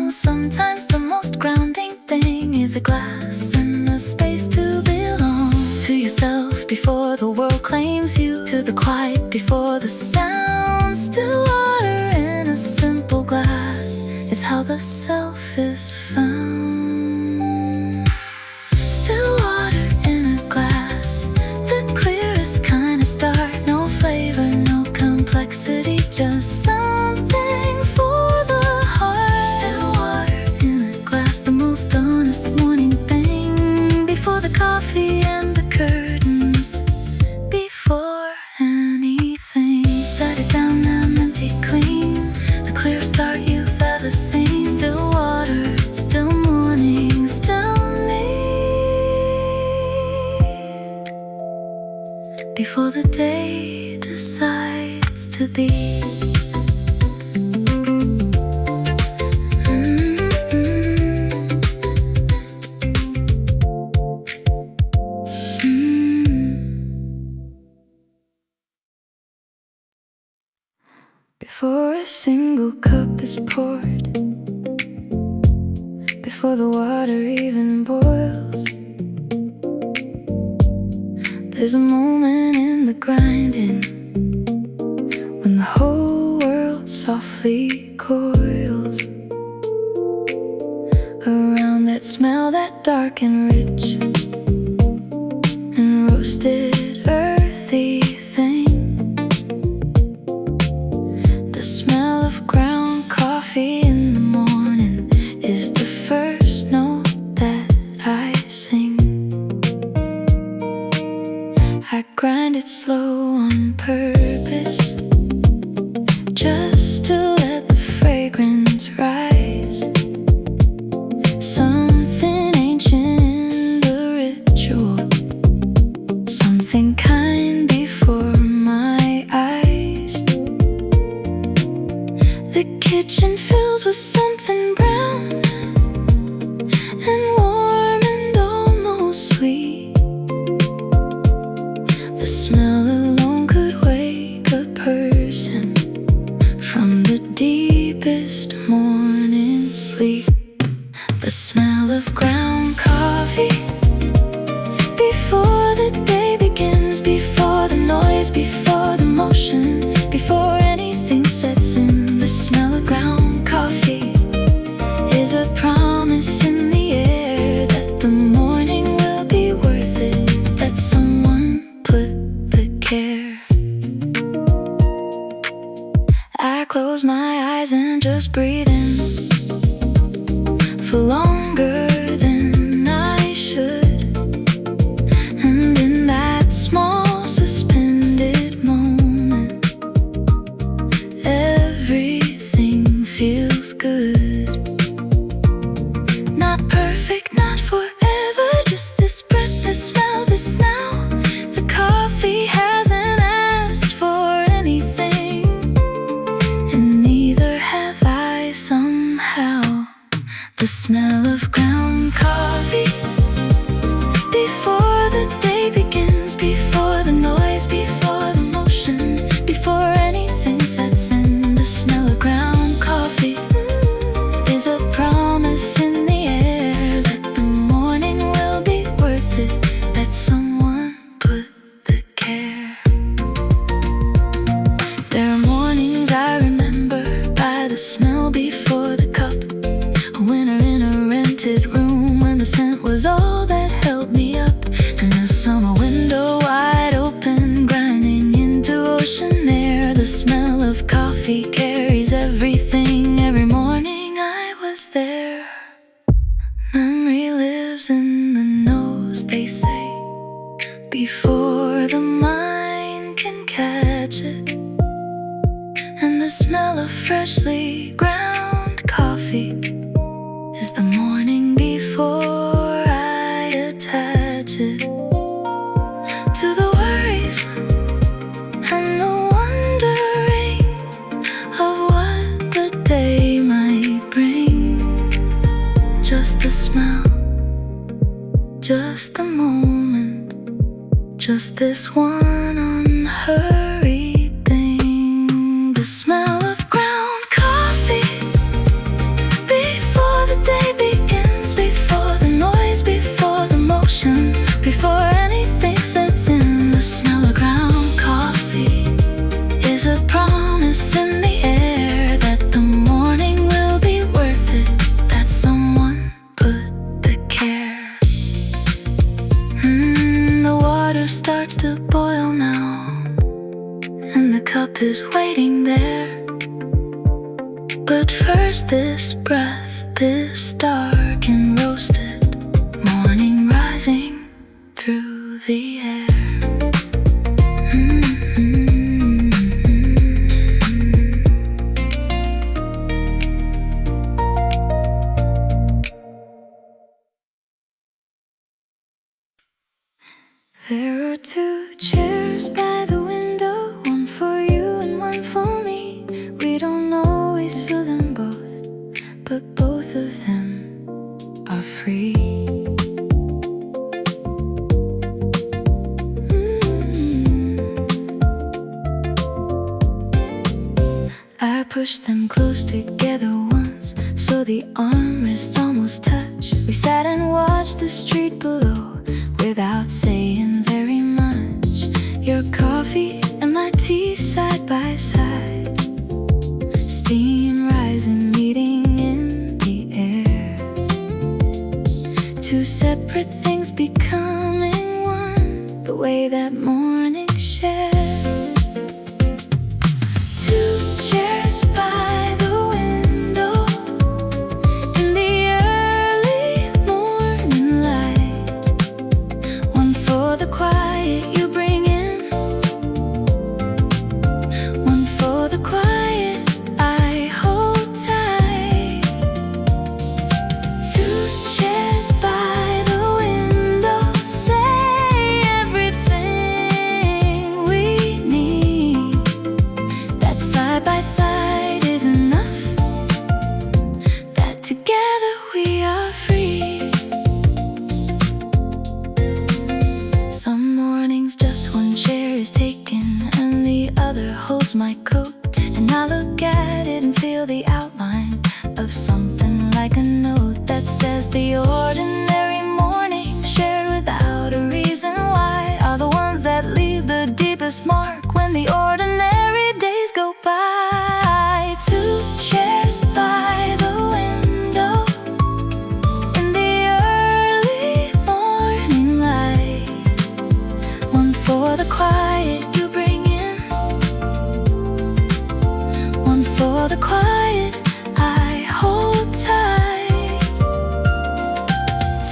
Sometimes the most grounding thing is a glass and a space to belong to yourself before the world claims you, to the quiet before the sound. Still water in a simple glass is how the self is found. Still water in a glass, the clearest kind of start. No flavor, no complexity, just something for the heart. Still water in a glass, the most honest morning thing. Before the coffee and the curtains, before anything. Set it down and empty clean, the clearest start you've ever seen. Still water, still morning, still me. Before the day decides to be. Before a single cup is poured, before the water even boils, there's a moment in the grinding when the whole world softly coils around that smell, that dark and rich and roasted earthy thing. The smell of ground coffee in the morning is the first note that I sing. I grind it slow on purpose, just to let the fragrance rise. Something ancient in the ritual, something kind before my eyes. The kitchen fills with something brown and warm and almost sweet. The smell alone could wake a person from the deepest morning sleep. The smell of ground coffee before the day begins, before the noise, before the motion, before anything sets in. The smell of ground coffee is a promise in the air that the morning will be worth it, that someone put the care. I close my eyes and just breathe in for longer than I should, and in that small suspended moment, everything feels good. Not perfect, not forever, just this breath, this smell, this now. The coffee hasn't asked for anything, and neither have I somehow. The smell of ground coffee before the day begins, before the noise, before the motion, before anything sets in. The smell of ground coffee is a promise in the air that the morning will be worth it, that someone put the care. There are mornings I remember by the smell before the cup. A winter in a rented room when the scent was all that held me up, and a summer window wide open, grinding into ocean air. The smell of coffee carries everything. Every morning I was there. Memory lives in the nose, they say, before the mind can catch it. And the smell of freshly ground coffee is the morning before I attach it to the worries and the wondering of what the day might bring. Just the smell, just the moment, just this one unhurried thing. the smell of ground coffee. Before the day begins, before the noise, before the motion, before anything sets in, the smell of ground coffee is a promise in the air that the morning will be worth it, that someone put the care. The water starts to boil now, and the cup is waiting there. But first this breath, this dark and roasted morning rising through the air. There are two chairs by the window, one for you and one for me. We don't always fill them both, but both of them are free. I pushed them close together once, so the armrests almost touch. We sat and watched the street below without saying very much. Your coffee and my tea side by side, steam rising, meeting in the air. Two separate things becoming one, the way that morning shared. Two chairs by the window in the early morning light, one for the quiet you bring in, one for the quiet I hold tight. Two chairs by the window say everything we need, that side by side is enough, that together we are free. Some mornings just one chair is taken and the other holds my coat, and I look at it and feel the outline of something like a note that says the ordinary mornings shared without a reason why are the ones that leave the deepest mark when the ordinary days go by. Two chairs by the window in the early morning light, one for the quiet you bring in, one for the quiet I hold tight.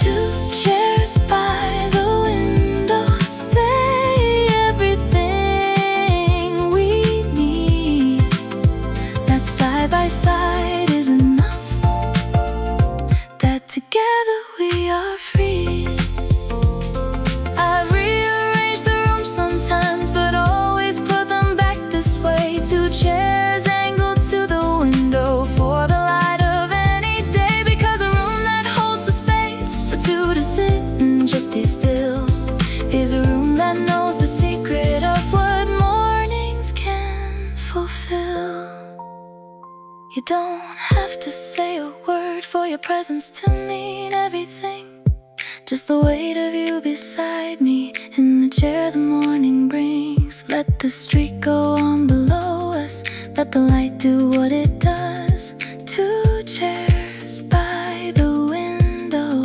Two chairs by the window say everything we need, that side by side is enough, that together we are free. I rearrange the room sometimes, but always put them back this way. Two chairs angled to the window for the light of any day, because a room that holds the space for two to sit and just be still is a room that knows the secret of what mornings can fulfill. You don't have to say a word for your presence to mean everything, just the weight of you beside me in the chair the morning brings. Let the street go on below us, let the light do what it does. Two chairs by the window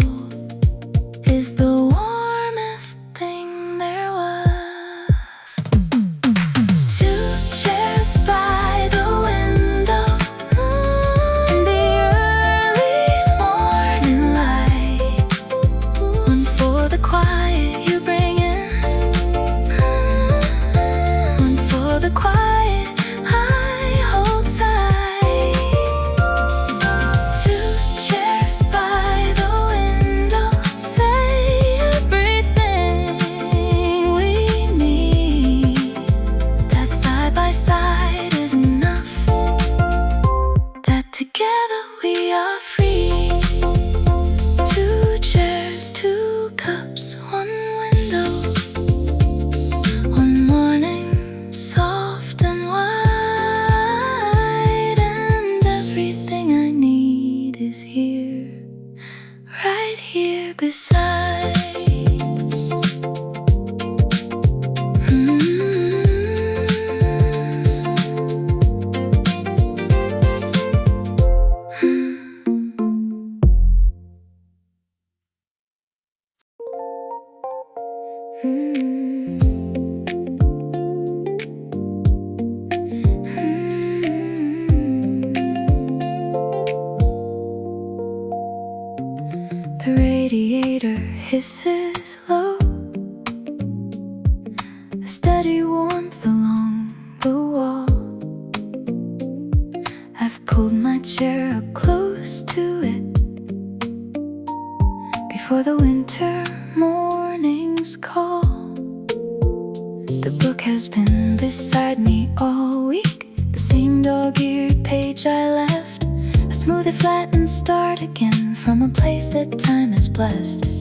is the warmest thing there was. Two chairs by the window in the early morning light, one for the quiet you bring in, one for the quiet I hold tight. Two chairs kisses low, a steady warmth along the wall. I've pulled my chair up close to it before the winter mornings call. The book has been beside me all week, the same dog-eared page I left. I smooth it flat and start again from a place that time has blessed.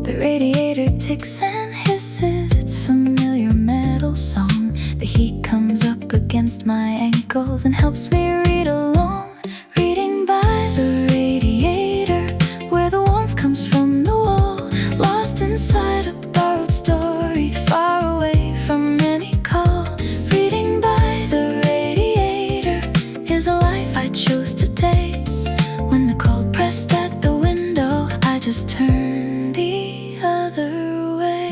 The radiator ticks and hisses its familiar metal song. The heat comes up against my ankles and helps me read along. Reading by the radiator, where the warmth comes from the wall. Lost inside a borrowed story, far away from any call. Reading by the radiator is a life I chose today. When the cold pressed at the window, I just turned the other way.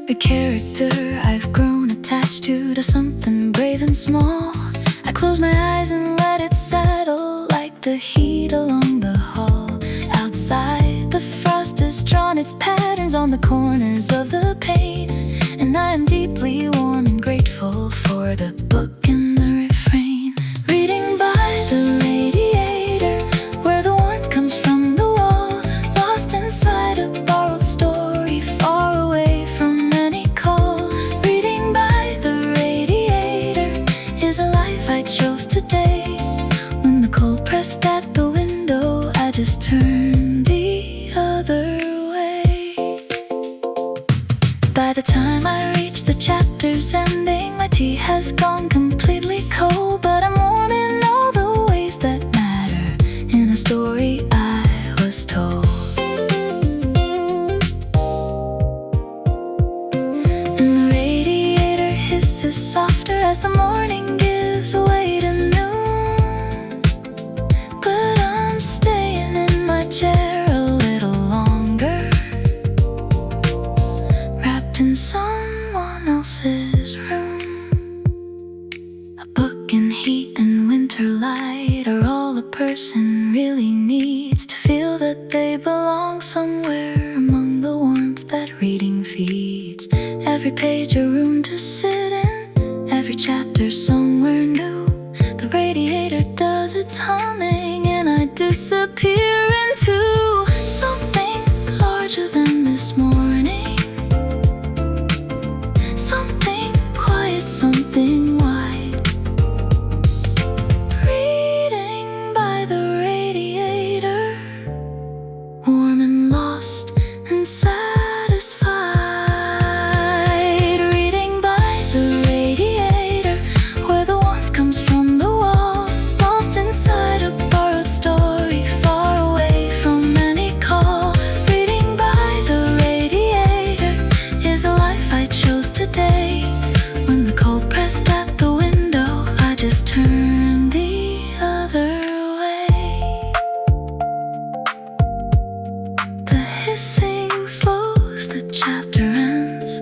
A character I've grown attached to something brave and small. I close my eyes and let it settle like the heat along the hall. Outside, the frost has drawn its patterns on the corners of the pane, and I am deeply warm and grateful for the book and the refrain. Reading by the radiator, where the warmth comes from the wall. Lost inside a borrowed story, far away from any call. Reading by the radiator is a life I chose today. When the cold pressed at the window, I just turned the other way. By the time I reach the chapter's ending, my tea has gone completely cold, but I'm warm in all the ways that matter in a story I was told. And the radiator hisses softer as the morning gives way to noon, but I'm staying in my chair a little longer, wrapped in someone else's room. A book and heat and winter light are all a person really needs to feel that they belong somewhere among the warmth that reading feeds. Every page a room to sit in, every chapter somewhere new. The radiator does its humming and I disappear into something larger than this morning. Something quiet, something wide. Reading by the radiator, warm and lost and satisfied. Reading by the radiator, where the warmth comes from the wall. Lost inside a borrowed story, far away from any call. Reading by the radiator is a life I chose today. When the cold pressed at the window, I just turned the other way. The hissing slows, the chapter ends.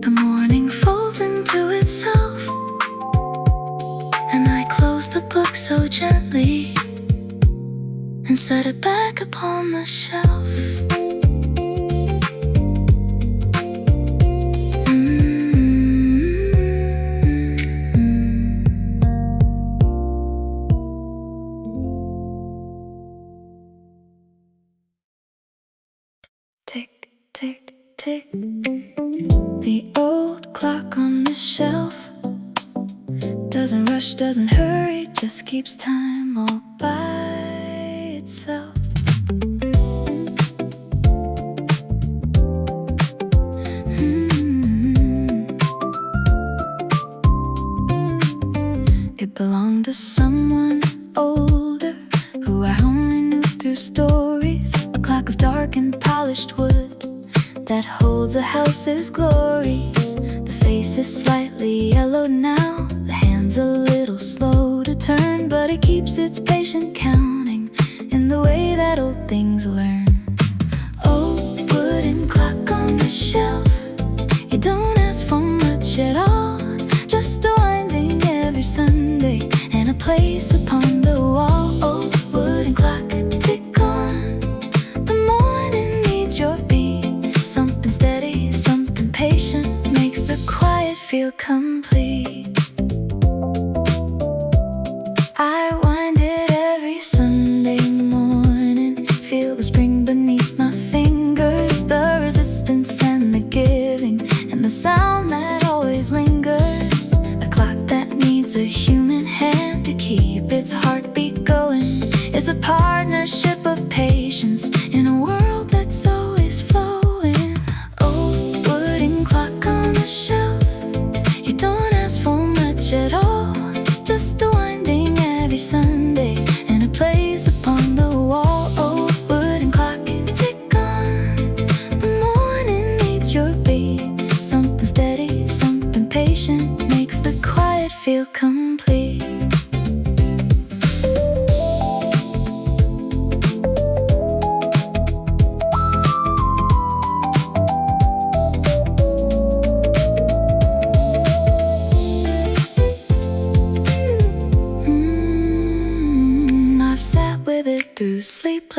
The morning folds into itself, and I close the book so gently and set it back upon the shelf. Tick, tick, tick. The old clock on the shelf doesn't rush, doesn't hurry, just keeps time all by itself. It belonged to someone older who I only knew through stories. A clock of dark and polished wood that holds a house's glories. The face is slightly yellowed now, the hand's a little slow to turn, but it keeps its patient counting in the way that old things learn. Old wooden clock on the shelf, you don't ask for much at all, just a winding every Sunday and a place upon the wall.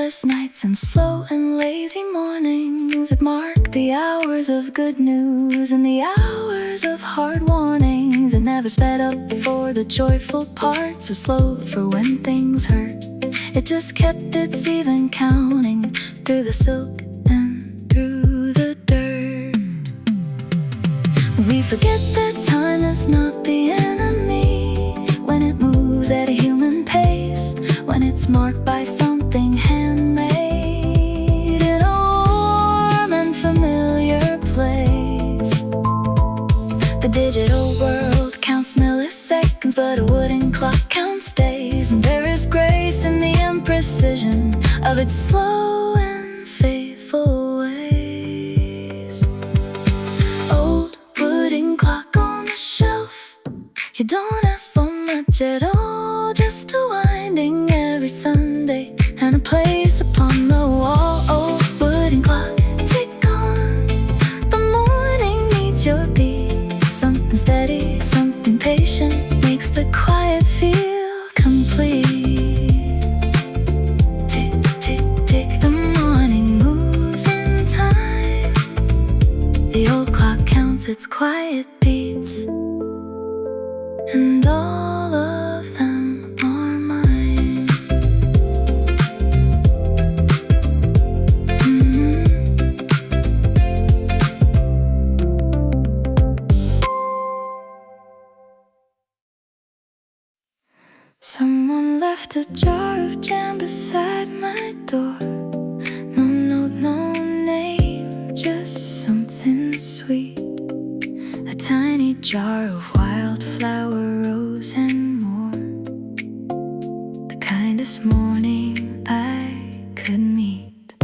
restless nights and slow and lazy mornings that mark the hours of good news and the hours of hard warnings. It never sped up for the joyful parts or slowed for when things hurt. It just kept its even counting through the silk and through the dirt. We forget that time is not the enemy when it moves at a human pace, when it's marked by something handmade in a warm and familiar place. The digital world counts milliseconds, but a wooden clock counts days, and there is grace in the imprecision of its slow and faithful ways. Old wooden clock on the shelf, you don't ask for much at all, just a winding every Sunday and a place upon the wall. Old wooden clock, tick on, the morning needs your beat. Something steady, something patient makes the quiet feel complete. Tick, tick, tick, the morning moves in time. The old clock counts its quiet beats, and all of them are mine. Someone left a jar of jam beside my door. No note, no name, just something sweet. A tiny jar of wildflower, rose and more. The kindest morning I could meet.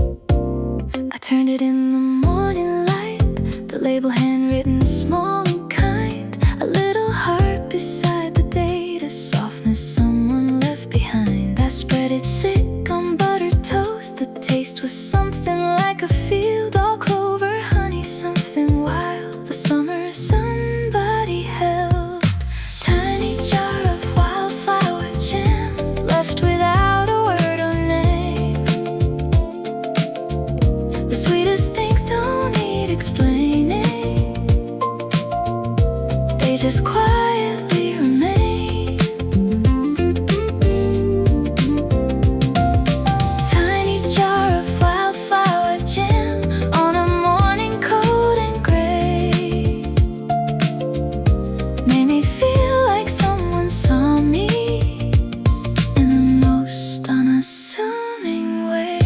I turned it in the morning light, the label handwritten, small and kind. A little heart beside the date, a softness someone left behind. I spread it thick on buttered toast. The taste was something like a field, all clover, honey, something wild. The summer somebody held. Tiny jar of wildflower jam, left without a word or name. The sweetest things don't need explaining, they just quietly remain. Tiny jar of wildflower jam on a morning cold and gray, made me feel like someone saw me in the most unassuming way.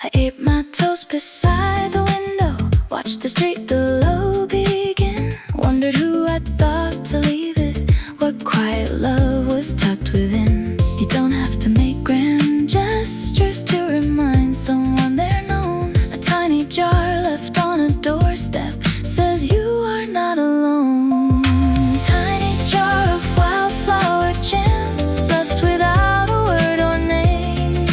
I ate my toast beside the window, watched the street below begin, wondered who I thought to leave it, what quiet love was tucked within. You don't have to make grand gestures to remind someone they're known. A tiny jar left on a doorstep says you are not alone. Tiny jar of wildflower jam, left without a word or name.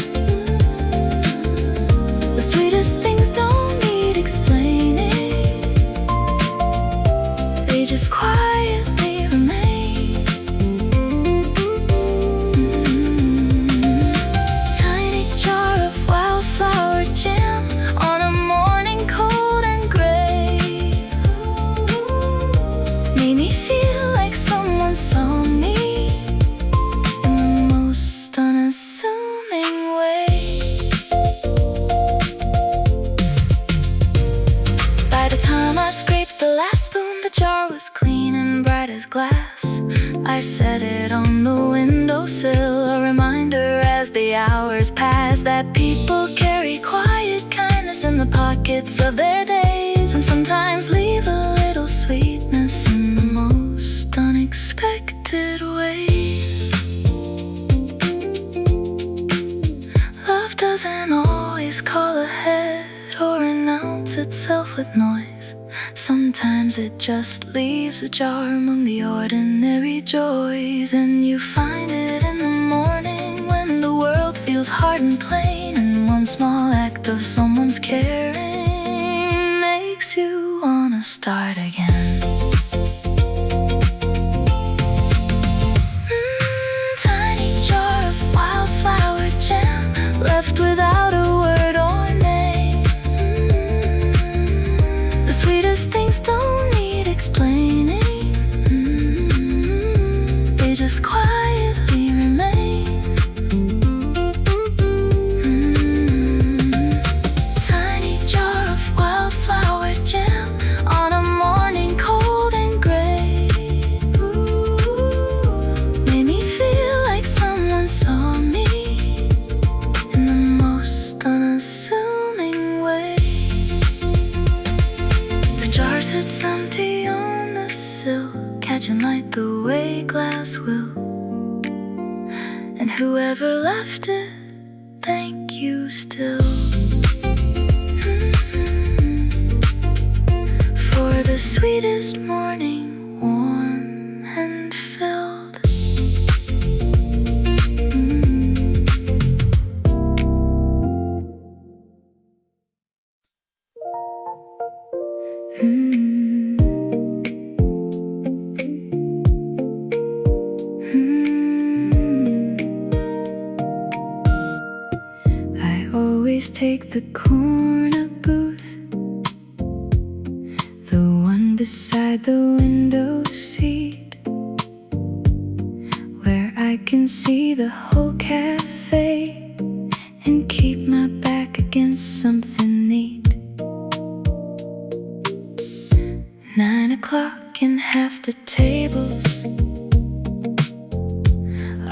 The sweetest things don't need explaining, they just quietly remain. Tiny jar of wildflower jam on a morning cold and gray, made me feel like someone saw me in the most unassuming way. By the time I scraped the last spoon, the jar was clean and bright as glass. I set it on the windowsill, a reminder as the hours pass that people carry quiet kindness in the pockets of their days, and sometimes leave a little sweetness in the most unexpected ways. Love doesn't always call ahead or announce itself with noise. Sometimes it just leaves a jar among the ordinary joys, and you find it in the morning when the world feels hard and plain, and one small act of someone's caring makes you wanna start again. Tiny jar of you still. For the sweetest morning, warm and filled. I always take the corner booth, the one beside the window seat, where I can see the whole cafe and keep my back against something neat. 9 o'clock and half the tables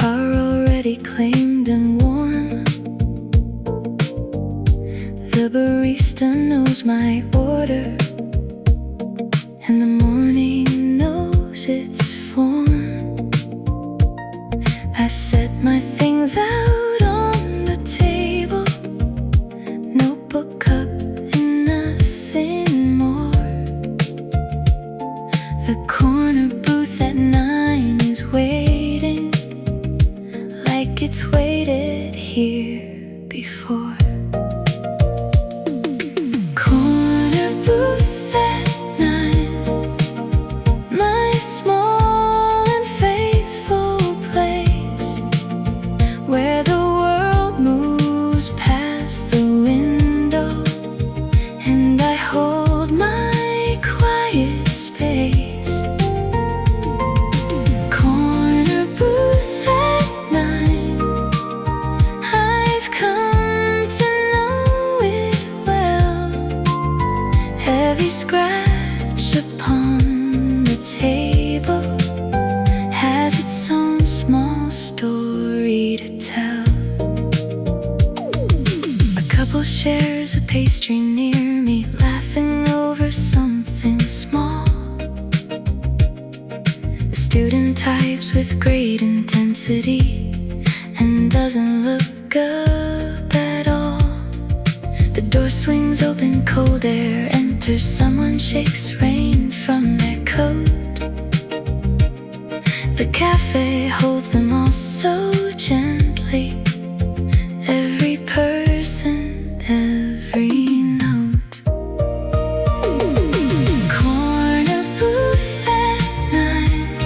are already claimed and warm. The barista knows my order, and the morning knows its form. I set my things out on the table, notebook, cup, and nothing more. The corner booth at 9 is waiting, like it's waited here before. Corner booth at 9, my small and faithful place, where the world moves past the window, and I hold my quiet space. Corner booth at 9, I've come to know it well. Every scratch upon the table has its own small story to tell. A couple shares a pastry near me, laughing over something small. The student types with great intensity and doesn't look up at all. The door swings open, cold air enters, someone shakes rain from their coat. The cafe holds them all so gently, every person, every note. Corner booth at 9,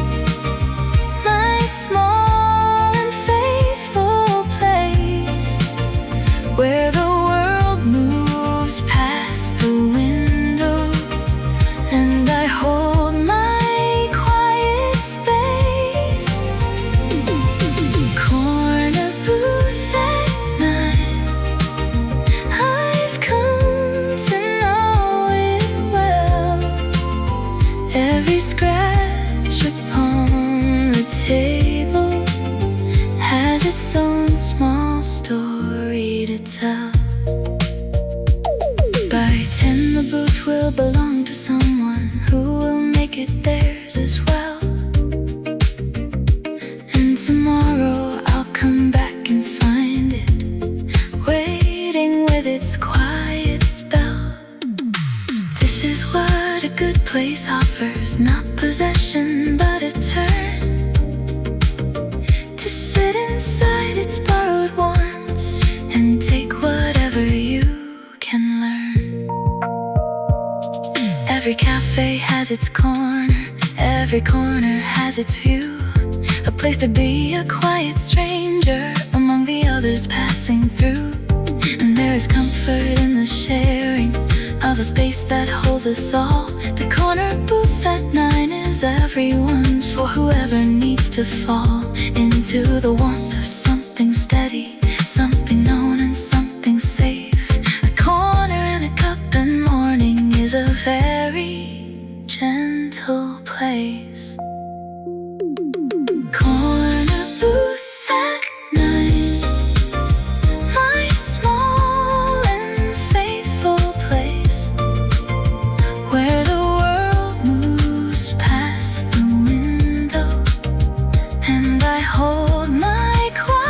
my small and faithful place, where the world moves past the window, and I hold my quiet space. Corner booth at 9, I've come to know it well. Every scratch upon the table has its own small story to tell. By 10 the booth will belong to someone who will make it theirs as well. And tomorrow I'll come back and find it waiting with its quiet spell. This is what a good place offers, not possession but a turn to sit inside its borrowed warmth and take whatever you can learn. Every cafe has its corner, every corner has its view, a place to be a quiet stranger among the others passing through. And there is comfort in the sharing of a space that holds us all. The corner booth at 9 is everyone's, for whoever needs to fall into the warmth of something steady, something known and something safe. A corner and a cup and morning is a very gentle place. Corner booth at 9, my small and faithful place, where the world moves past the window, and I hold my quiet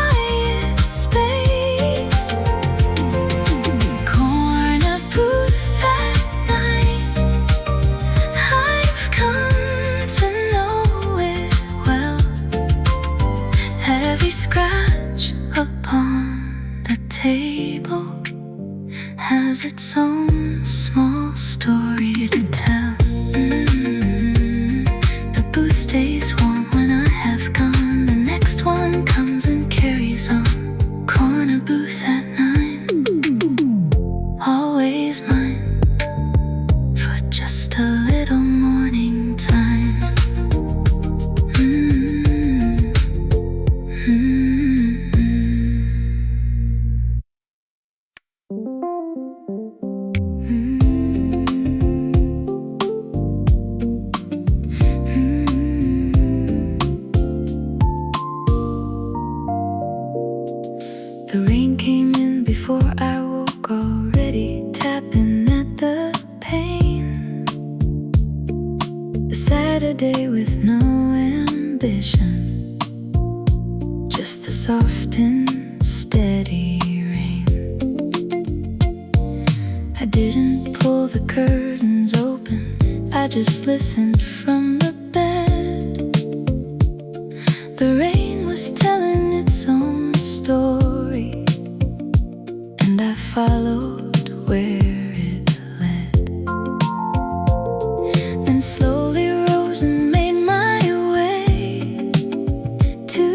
has its own small story to tell. The booth stays warm when I have gone. The next one comes and carries on. Corner booth at 9, always mine, for just a little morning time. The rain came in before I woke, already tapping at the pane. A Saturday with no ambition, just the soft and steady rain. I didn't pull the curtains open, I just listened from the bed. The rain was telling its own story, and I followed where it led. Then slowly rose and made my way to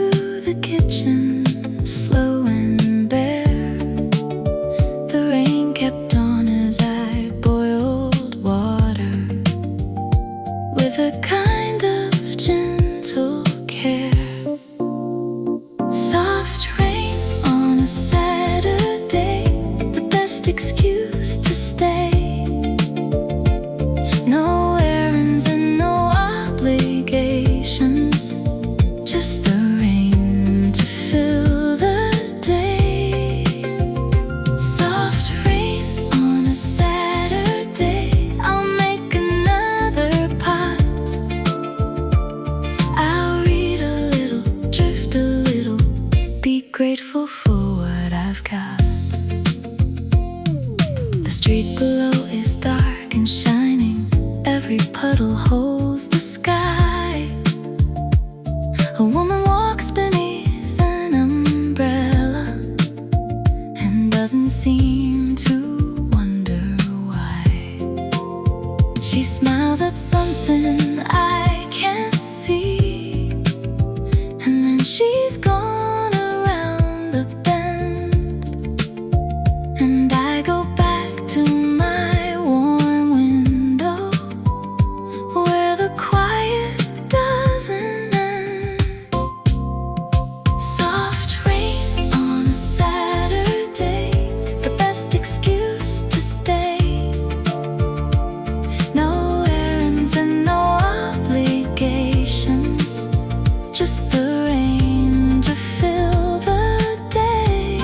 the kitchen, slow and bare. The rain kept on as I boiled water with a kind of gentle care. Soft rain on a Saturday, the best excuse to stay. No errands and no obligations, just the rain to fill the day. Soft rain on a Saturday, I'll make another pot. I'll read a little, drift a little, be grateful for what I've got. The street below is dark and shining, every puddle holds the sky. A woman walks beneath an umbrella and doesn't seem to wonder why. She smiles at something I can't see, and then she's gone around the bend. And I go back to my warm window, where the quiet doesn't end. Soft rain on a Saturday, the best excuse to stay. No errands and no obligations, just the rain to fill the day.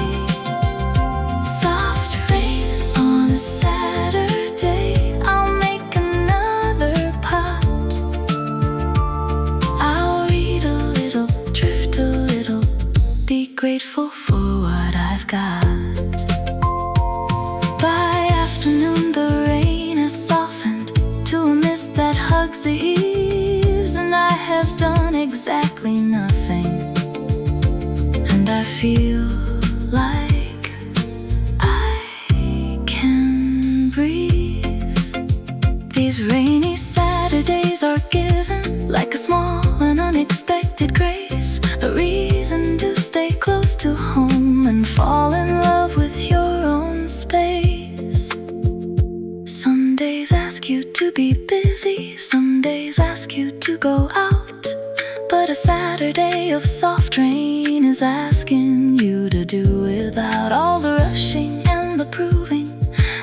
Soft rain on a Saturday, I'll make another pot. I'll read a little, drift a little, be grateful for what I've got. By afternoon the rain has softened to a mist that hugs the eaves, and I have done exactly nothing, and I feel like I can breathe. These rainy Saturdays are given like a small and unexpected grace, a reason to stay close to home and fall in love with your own space. Some days ask you to be busy, some days ask you to go out, but a Saturday of soft rain is asking you to do without all the rushing and the proving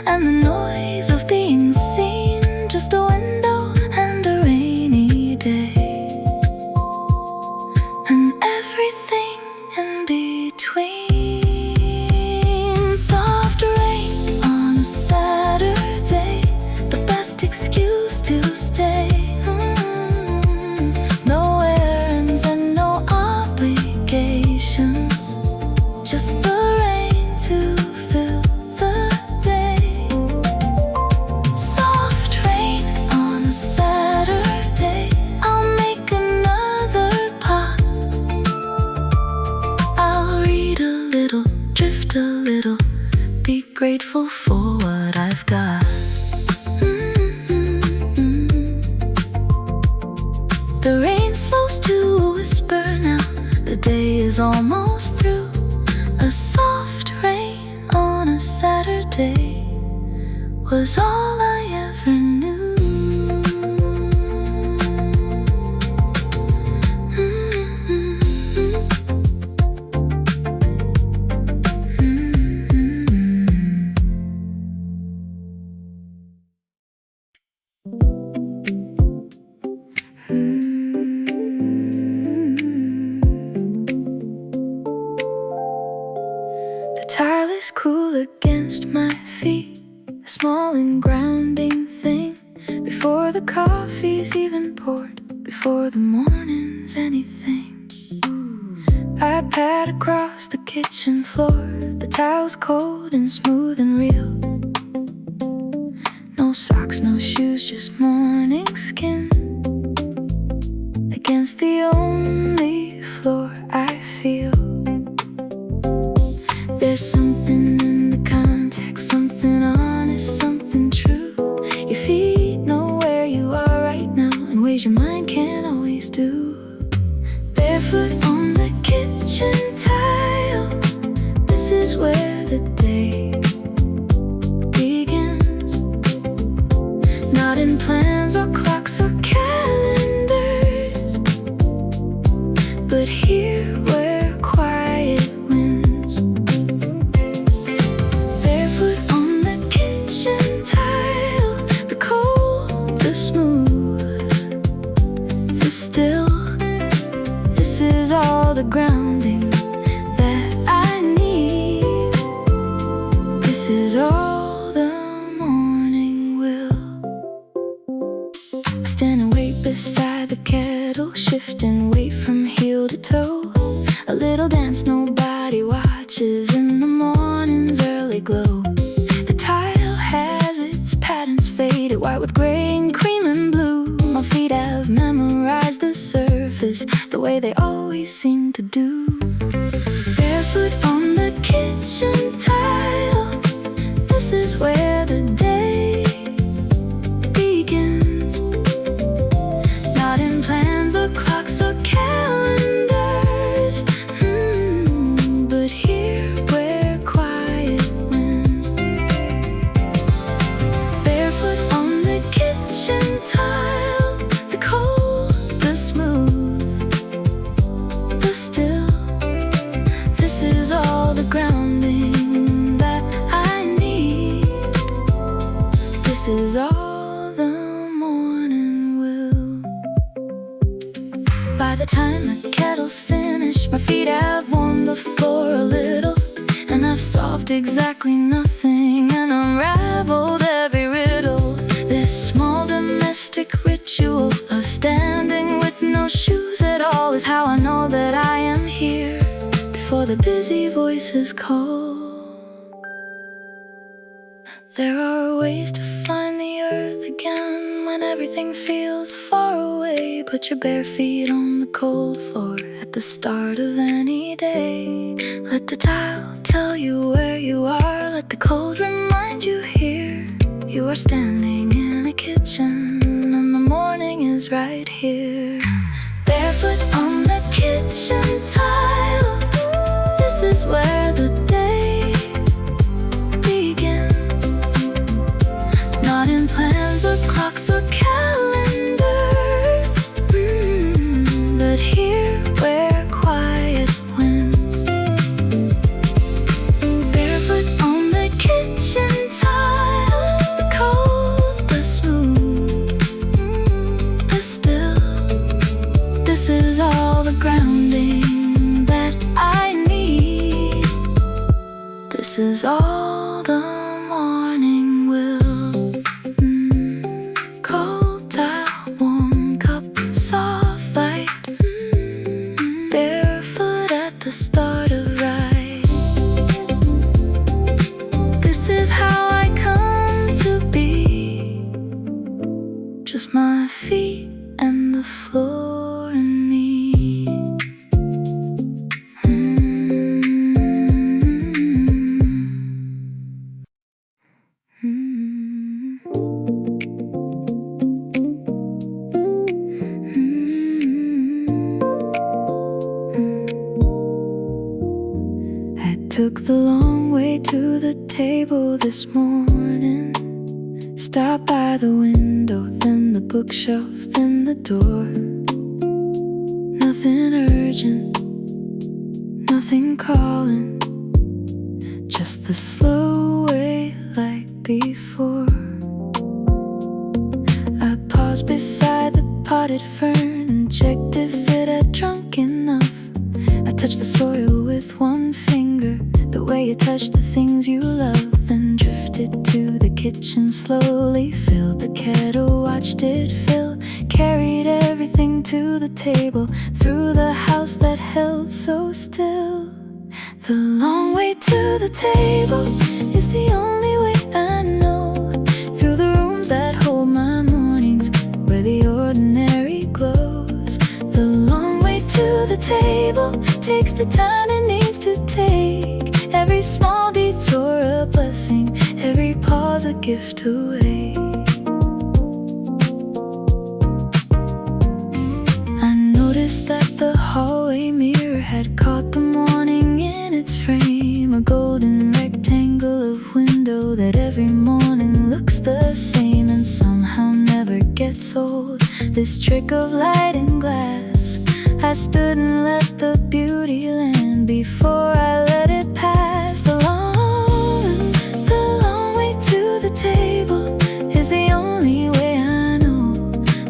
and the noise of being seen. Just a window and a rainy day, and everything in between. Soft rain on a Saturday, the best excuse to stay. No errands and no obligations, just the rain to grateful for what I've got. The rain slows to a whisper now. The day is almost through. A soft rain on a Saturday was all I ever knew. The tile is cool against my feet, a small and grounding thing. Before the coffee's even poured, before the morning's anything, I pad across the kitchen floor. The tile's cold and smooth and real. No socks, no shoes, just morning skin against the only floor I feel. There's something in the contact, something honest, something true. Your feet know where you are right now in ways your mind can't always do. Barefoot on the kitchen tile, this is where the day begins. Not in plans or clocks or calendars, but here where quiet wins. Barefoot on the kitchen tile, the cold, the smooth, the still. This is all the grounding that I need. This is all the morning will. I stand and wait beside the kettle, shifting weight from heel to toe. A little dance nobody watches in the morning's early glow. The tile has its patterns faded white with gray and cream and blue. My feet have memorized the surface the way they always seem to do. Barefoot on the kitchen tile, this is where the day begins. Not in plans or clocks or calendars, but here where quiet wins. Barefoot on the kitchen tile, the cold, the smooth, the still. This is all the grounding that I need. This is all the morning will. By the time the kettle's finished, my feet have warmed the floor a little, and I've solved exactly nothing and unraveled every riddle. This small domestic ritual of standing with no shoes at all is how I know that I am here before the busy voices call. There are ways to find the earth again when everything feels far away. Put your bare feet on the cold floor at the start of any day. Let the tile tell you where you are. Let the cold remind you here. You are standing in a kitchen and the morning is right here. Barefoot on the kitchen tile, this is where the day begins. Not in plans or clocks or calendars, but here where quiet wins. Barefoot on the kitchen tile, the cold, the smooth, the still. This is all the grounding that I need. This is all the morning will. Cold tile, warm cup, soft light, barefoot at the start of right. This is how I come to be. Just my feet and the floor and table this morning. Stop by the window, then the bookshelf, then the door. Nothing urgent, nothing calling, just the slow way like before. I paused beside the potted fern and checked if it had drunk enough. I touched the soil with one finger, the way you touch the things you love, then drifted to the kitchen slowly, filled the kettle, watched it fill, carried everything to the table, through the house that held so still. The long way to the table is the only way I know, through the rooms that hold my mornings, where the ordinary glows. The long way to the table takes the time it needs to take, every small detour a blessing, every pause a gift away. I noticed that the hallway mirror had caught the morning in its frame, a golden rectangle of window that every morning looks the same and somehow never gets old. This trick of light and glass, I stood and let the beauty land before I let it pass. The long way to the table is the only way I know,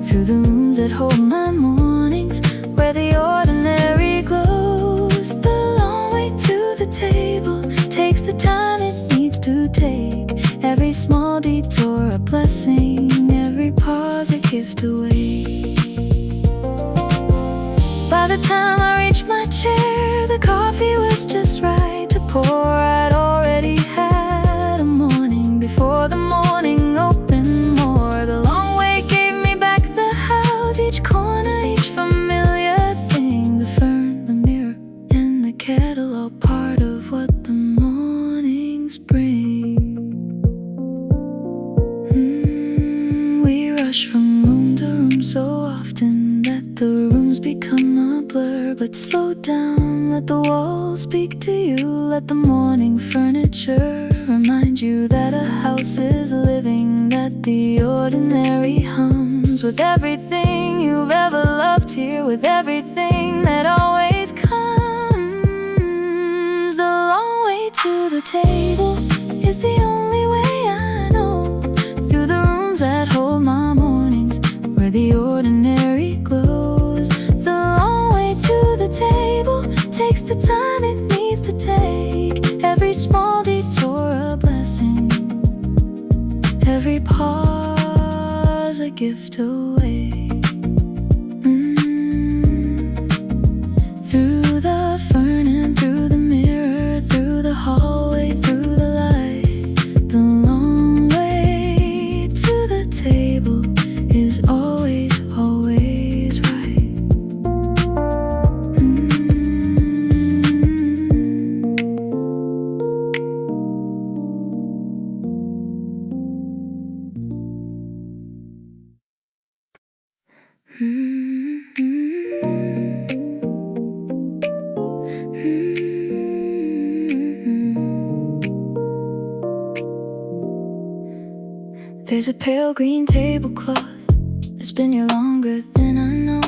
through the rooms that hold my mornings, where the ordinary glows. The long way to the table takes the time it needs to take, every small detour a blessing, every pause a gift away. By the time I reached my chair, the coffee was just right to pour. I'd already had a morning before the morning opened more. The long way gave me back the house, each corner, each familiar thing, the fern, the mirror, and the kettle, all part of what the mornings bring. We rush from room to room so often that the rooms become a blur. But slow down, let the walls speak to you, let the morning furniture remind you that a house is living, that the ordinary hums with everything you've ever loved here, with everything that always comes. The long way to the table is the only way I know, through the rooms that hold my mornings, where the ordinary glows. The long way to the table takes the time it needs to take, every small detour a blessing, every pause a gift away. Through the fern and through the mirror, through the hallway, through the light, the long way to the table is always, always right. There's a pale green tablecloth that's been here longer than I know.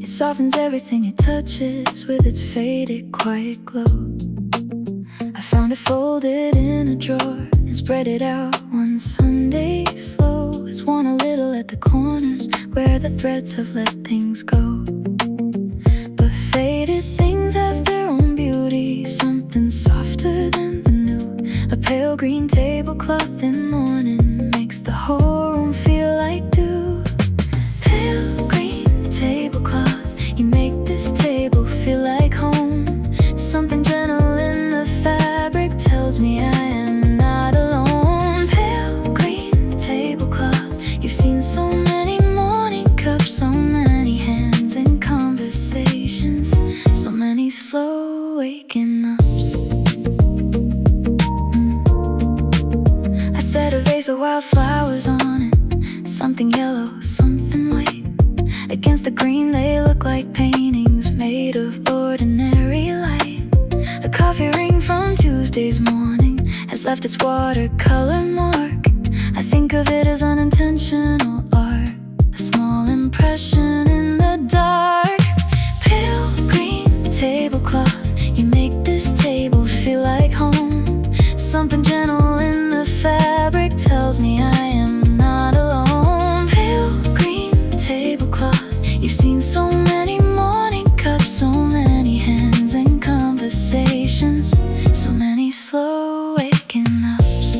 It softens everything it touches with its faded, quiet glow. I found it folded in a drawer and spread it out one Sunday slow. It's worn a little at the corners where the threads have let things go. But faded things have their own beauty, something softer than the new. A pale green tablecloth in morning makes the whole room feel like dew. Pale green tablecloth, you make this table feel like home. Something gentle in the fabric tells me I am not alone. Pale green tablecloth, you've seen so many morning cups, so many hands in conversations, so many slow waking ups. I set a vase of wildflowers on it, something yellow, something white. Against the green they look like paintings made of ordinary light. A coffee ring from Tuesday's morning has left its watercolor mark. I think of it as unintentional art, a small impression in the dark. Pale green tablecloth, you make this table feel like home. Something gentle in the fabric tells me I am not alone. Pale green tablecloth, you've seen so many morning cups, so many hands and conversations, so many slow waking ups.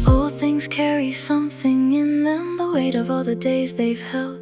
Old things carry something in them, the weight of all the days they've held.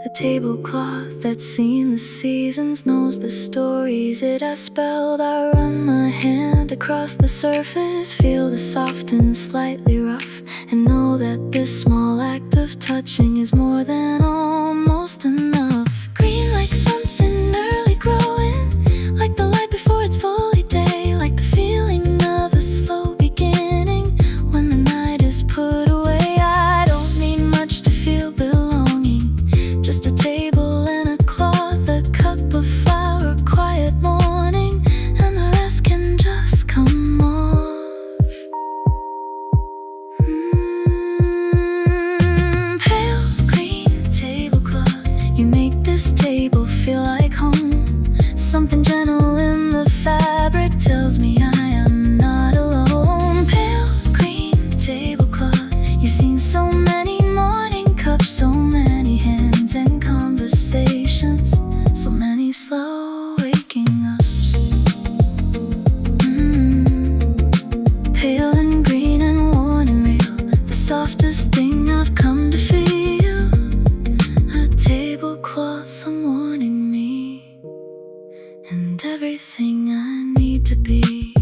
A tablecloth that's seen the seasons, knows the stories it has spelled. I run my hand across the surface, feel the soft and slightly rough, and know that this small act of touching is more than almost enough. Green like something early growing, like the light before it's fully day, like the feeling of a slow beginning when the night is put away. I don't need much to feel belonging, just a table and a cloth, a cup of flour, quiet morning, and the rest can just come off. Pale green tablecloth, you make this table feel like home. Something gentle in the fabric tells me I am not alone. Pale green tablecloth, you've seen so many morning cups, so many hands and conversations, so many slow waking ups. Pale and green and worn and real, the softest thing I've come to feel. A tablecloth, a morning me, and everything I need to be.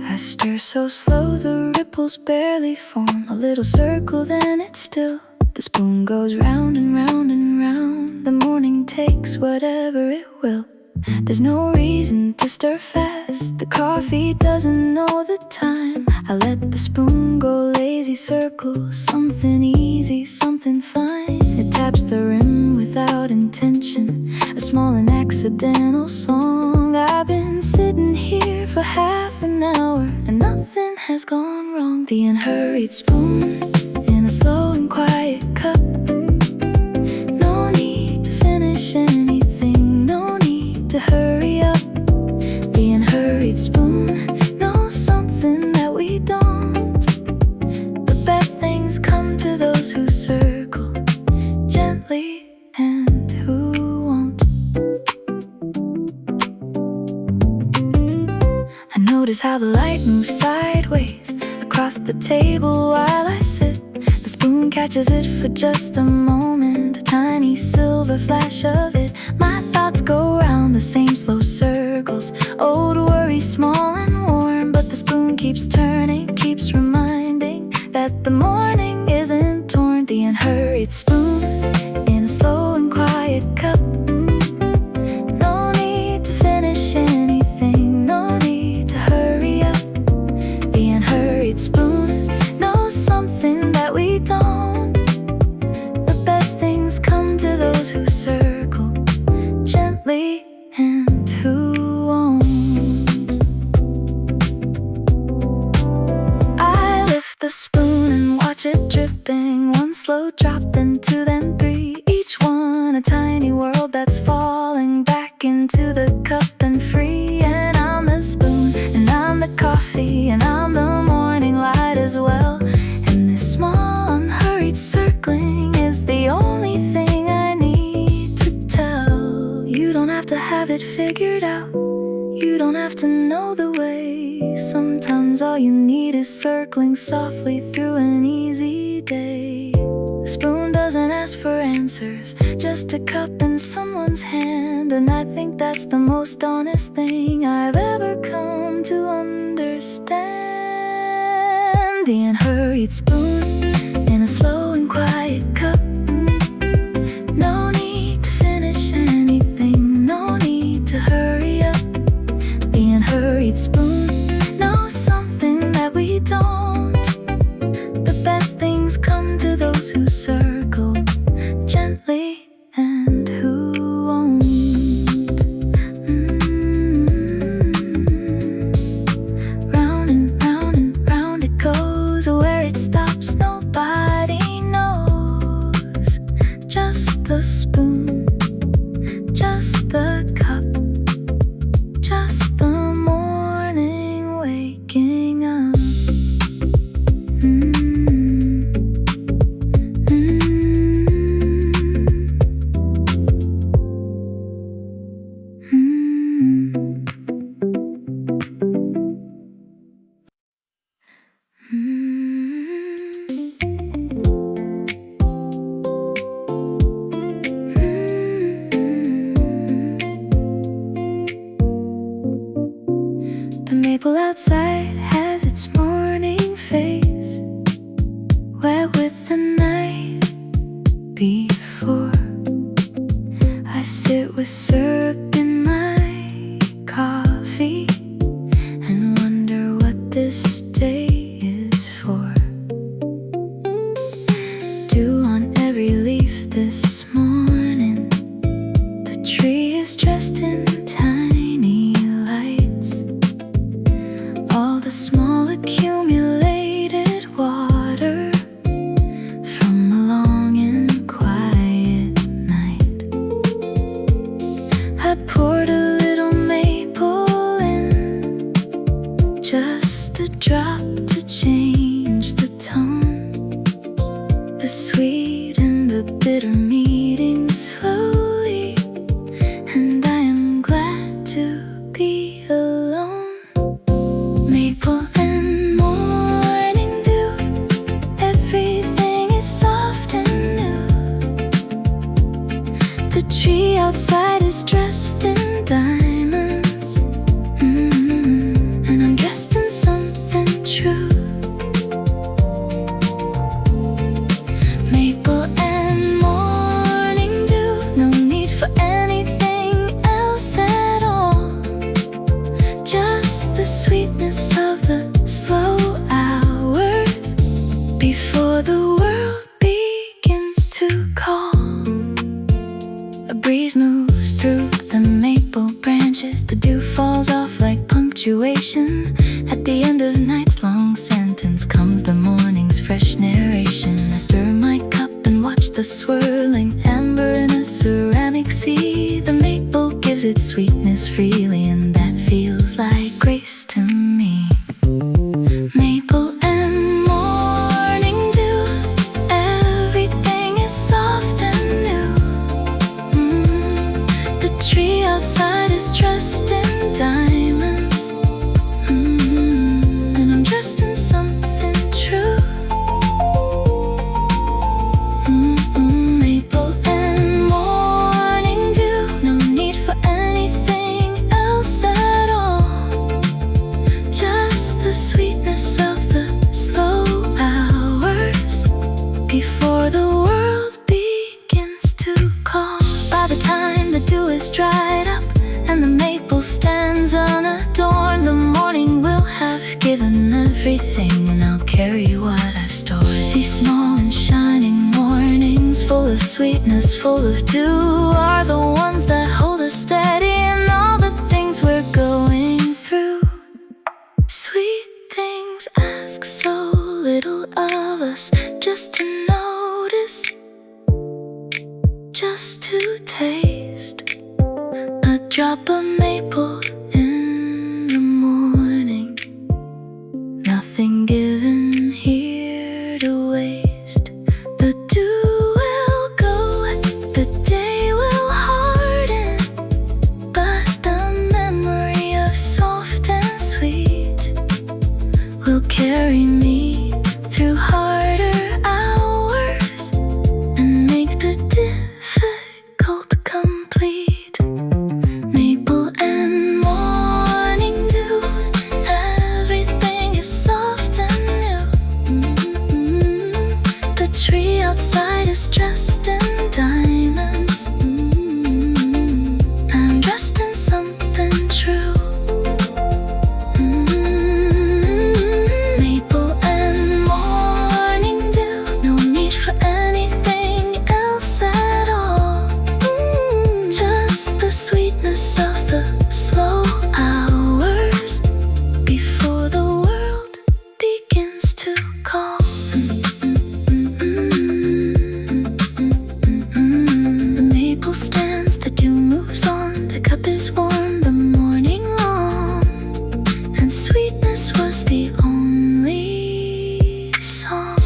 I stir so slow, the ripples barely form a little circle, then it's still. The spoon goes round and round and round. The morning takes whatever it will. There's no reason to stir fast, the coffee doesn't know the time. I let the spoon go lazy circle, something easy, something fine. It taps the rim without intention, a small and accidental song. I've been sitting here for half an hour and nothing has gone wrong. The unhurried spoon in a slow and quiet cup. No need to finish anything, no need to hurry up. The unhurried spoon knows something that we don't. The best things come to those who circle gently and who won't. I notice how the light moves sideways across the table while I sit. The spoon catches it for just a moment, a tiny silver flash of it. My thoughts go round the same slow circles, old worries small and warm. But the spoon keeps turning, keeps reminding that the morning isn't torn. The unhurried spoon in a slow and quiet cup. No need to finish anything, no need to hurry up. The unhurried spoon knows something that we don't. The best things come to those who circle gently and who won't. I lift the spoon and watch it dripping, one slow drop, then two, then three. Each one a tiny world that's falling back into the cup and free. And I'm the spoon, and I'm the coffee, and I'm the morning light as well. And this small unhurried circling is the only thing I need to tell. You don't have to have it figured out, You don't have to know the way. Sometimes all you need is circling softly through an easy day. The spoon doesn't ask for answers, just a cup in someone's hand. And I think that's the most honest thing I've ever come to understand. The unhurried spoon in a slow and quiet cup. No need to finish anything, no need to hurry up. The unhurried spoon knows something that we don't. The best things come to those who circle gently and who won't. Round and round and round it goes. Where it stops nobody knows. Just the spoon, just the cup, just the morning waking up. The maple outside has its morning face, wet with the night before. I sit with syrup in my coffee and wonder what this day is for. Dew on every leaf this morning. The tree is dressed in tiny lights. All the small accumulated water from a long and quiet night. I poured a little maple in, just a drop to change the tone. The sweet and the bitter meeting slowly, and I am glad to be alone. Maple and morning dew, everything is soft and new. The tree outside is dressed in diamonds, and I'm dressed in something true. Maple and morning dew, no need for anything else at all. Just the sweetness of the slow hours before the world begins to call. A breeze moves through the maple branches. The dew falls off like punctuation. At the end of night's long sentence comes the morning's fresh narration. I stir my cup and watch the swirling amber in a ceramic sea. The maple gives its sweetness freely, and that feels like grace to me. Maple and morning dew, everything is soft and new. The tree outside is dressed in diamonds, and I'm dressed in something true. Maple and morning dew, no need for anything else at all. Just the sweetness of the slow hours before the world begins to call. By the time the dew is dried up and the maple stands unadorned, the morning will have given everything, and I'll carry what I've stored. These small and shining mornings, full of sweetness, full of dew, are the ones that hold us steady in all the things we're going through. Sweet things ask so little of us, just to notice, just to taste. A drop of maple in the morning, nothing given here to waste. The dew will go, the day will harden, but the memory of is dressed in diamonds. I'm dressed in something true. Maple and morning dew, no need for anything else at all. Just the sweetness of the slow hours before the world begins to call. The maple stands, the dew moves on, the cup is warm, the morning long, and sweetness was the only song.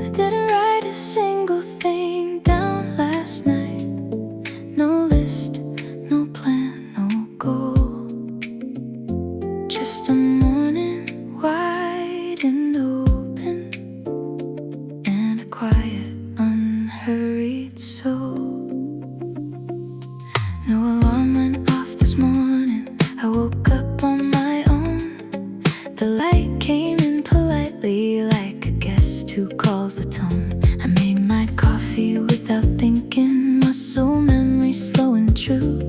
I didn't write a single thing down last night. No list, no plan, no goal. Just a morning wide and open, and a quiet, unhurried soul. No alarm went off this morning. I woke up on my own. The light came in politely, like a guest who calls the tone. I made my coffee without thinking, muscle memory slow and true,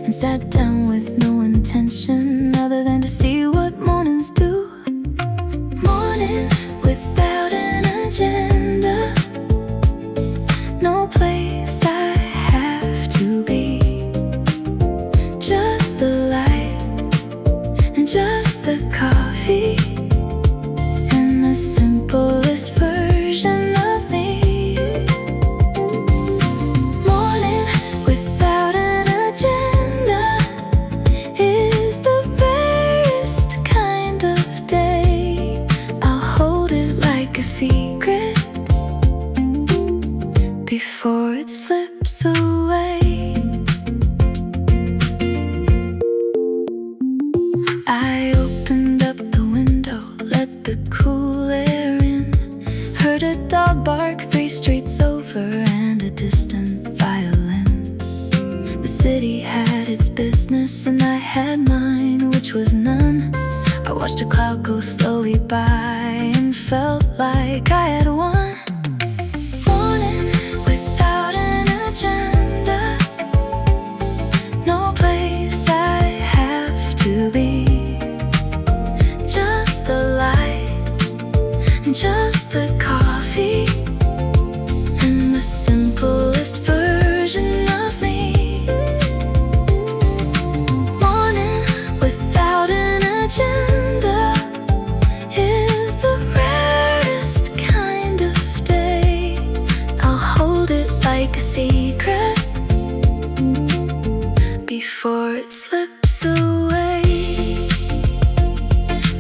and sat down with no intention other than to see what mornings do. Morning without an agenda, no place I have to be. Just the light and just the coffee, and the simplest version of me. Morning without an agenda is the rarest kind of day. I'll hold it like a secret before it slips away. I opened up the window, let the cool air in, heard a dog bark 3 streets over and a distant violin. The city had its business and I had mine, which was none. I watched a cloud go slowly by and felt like I had won. Morning without an agenda, no place I have to be. Just the light and just the coffee, and the simplest version of me. Morning without an agenda is the rarest kind of day. I'll hold it like a secret before it slips away.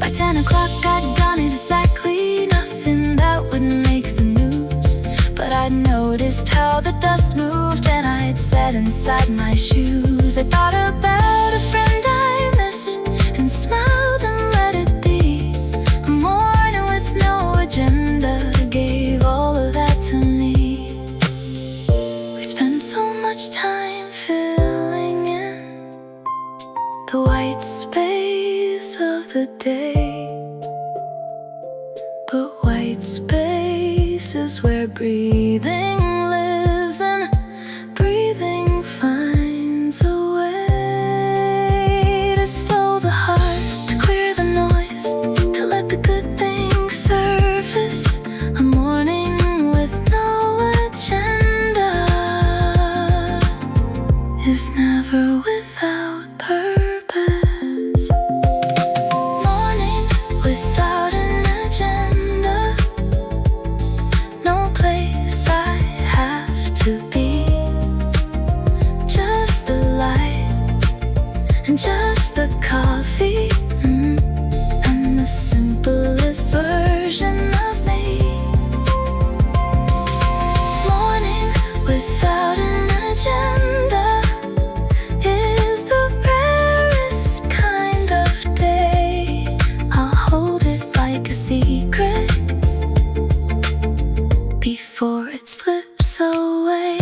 By 10 o'clock I'd done exactly nothing that would make the news, but I'd noticed how the dust moved and I'd sat inside my shoes. I thought about a friend I missed and smiled and let it be. A morning with no agenda gave all of that to me. We spend so much time filling in the white space of the day, but white space is where breathing lives, and breathing finds a way to slow the heart, to clear the noise, to let the good things surface. A morning with no agenda is never without purpose. Morning without an agenda, no place I have to be. Just the light and just the coffee, and the simplest version of me. Morning without an agenda is the rarest kind of day. I'll hold it like a secret before it slips away.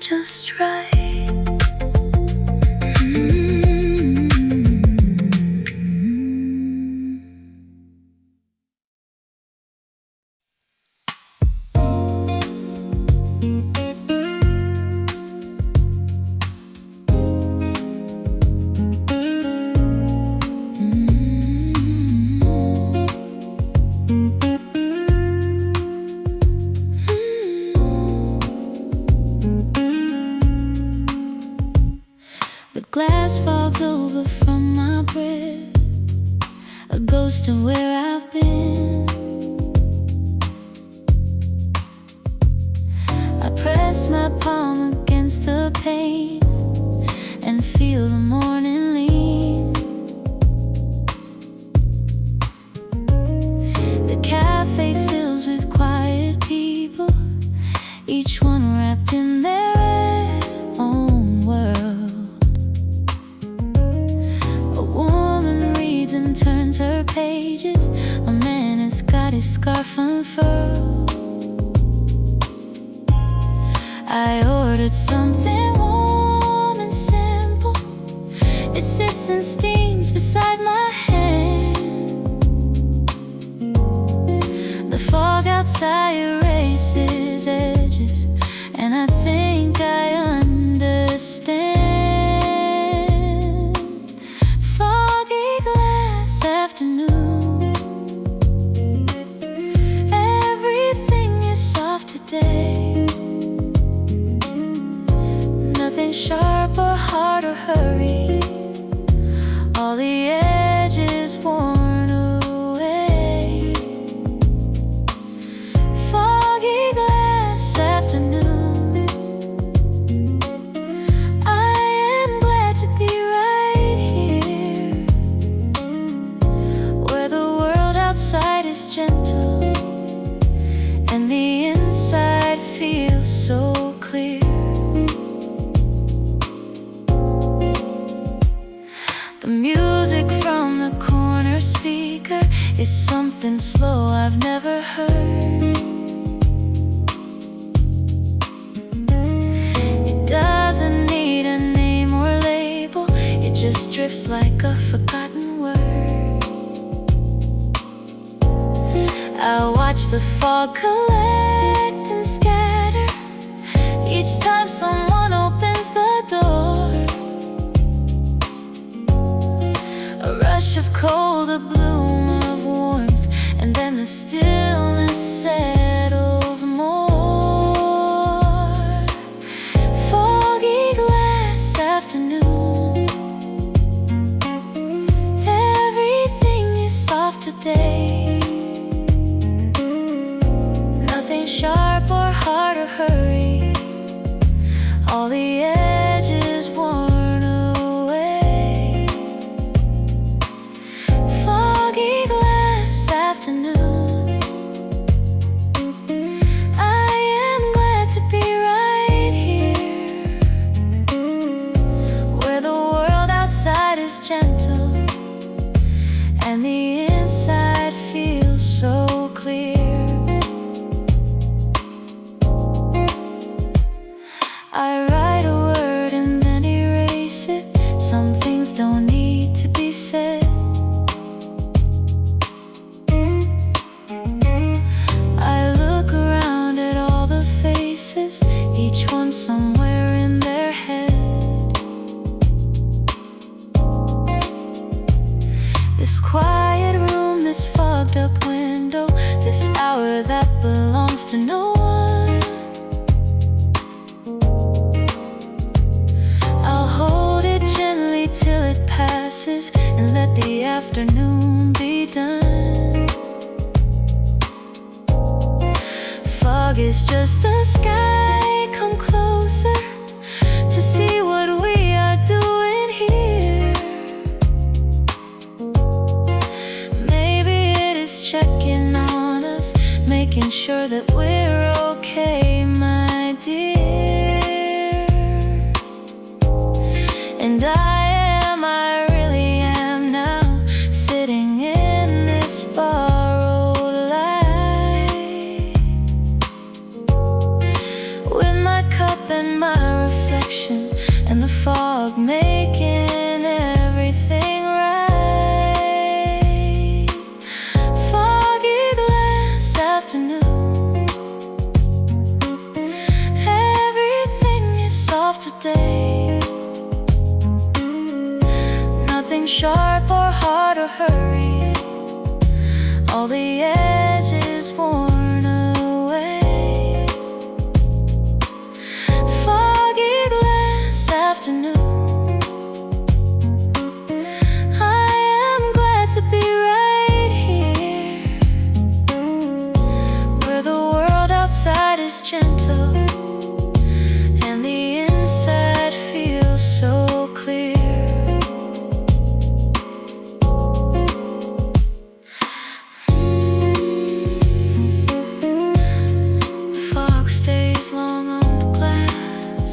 just right. The glass fogs over from my breath, a ghost of where I've been. I press my palm against the pane and feel the morning lean. The cafe fills with quiet people, each one wrapped in their own world. A woman reads and turns her pages, a man has got his scarf unfurled. I ordered something warm and simple. It sits and steams beside my hand. The fog outside erases edges, and I think I understand. Foggy glass afternoon, everything is soft today. Nothing sharp or hard or hurry, all the edges worn away. Foggy glass afternoon, I am glad to be right here, where the world outside is gentle and the inside feels so clear. The music from the corner speaker is something slow I've never heard. It doesn't need a name or label, it just drifts like a forgotten word. I watch the fog collect and scatter each time someone opens the door. A rush of cold, a bloom of warmth, and then the stillness settles more. Foggy glass afternoon, everything is soft today. Nothing sharp or hard or hurry, all the edges worn away. Foggy glass afternoon, I am glad to be right here, where the world outside is gentle and the inside feels so clear. I write a word and then erase it. Some things don't need to be said. I look around at all the faces, each one somewhere in their head. This quiet room, this fogged up window, this hour that belongs to no one. I'll hold it gently till it passes and let the afternoon be done. Fog is just the sky, come closer to see what we are doing here. Maybe it is checking on us, making sure that we're okay, my dear. And I really am now, sitting in this borrowed light. sharp or hard or hurry, all the edges worn away. Foggy glass afternoon, I am glad to be right here, where the world outside is gentle and the inside feels so clear. The fog stays long on the glass,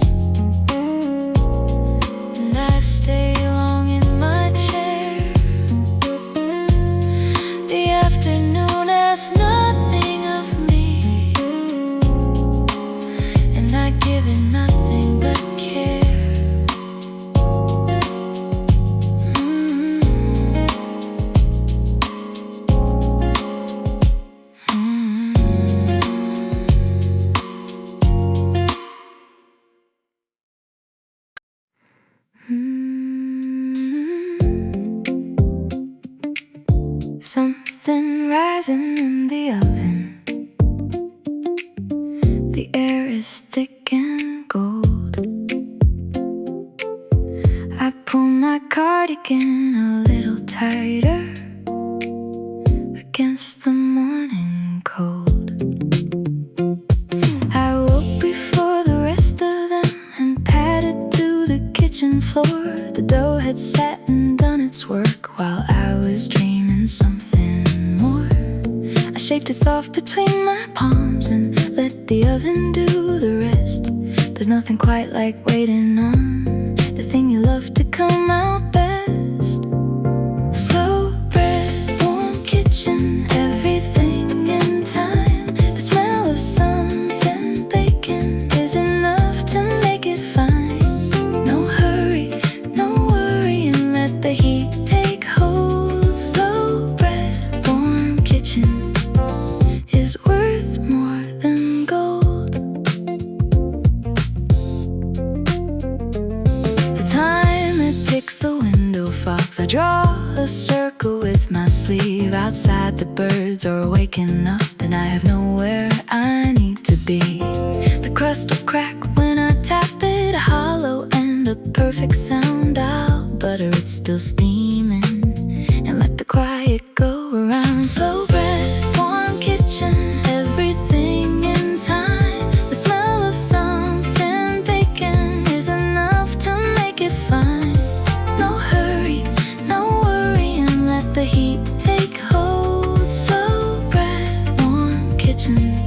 and I stay long in my chair. The afternoon asks nothing of me, and I give it nothing but care. Something rising in the oven. The air is thick and gold. I pull my cardigan a little tighter against the morning cold. I woke before the rest of them and padded to the kitchen floor. The dough had sat and done its work while I was dreaming something more. I shaped it soft between my palms and let the oven do the rest. There's nothing quite like waiting on the thing you love to come out best. Slow bread, warm kitchen, everything in time. The smell of something baking is enough to make it fine. No hurry, no worry, and let the heat take hold. Slow bread, warm kitchen is worth more than gold. The timer ticks, the window fogs. I draw a circle with my sleeve. Outside the birds are waking up, and I have nowhere I need to be. The crust will crack when I tap it, hollow and a perfect sound. I'll butter it still steaming and let the quiet go around. Slow bread, warm kitchen, everything in time. The smell of something baking is enough to make it fine. No hurry, no worry, and let the heat take hold. Slow bread, warm kitchen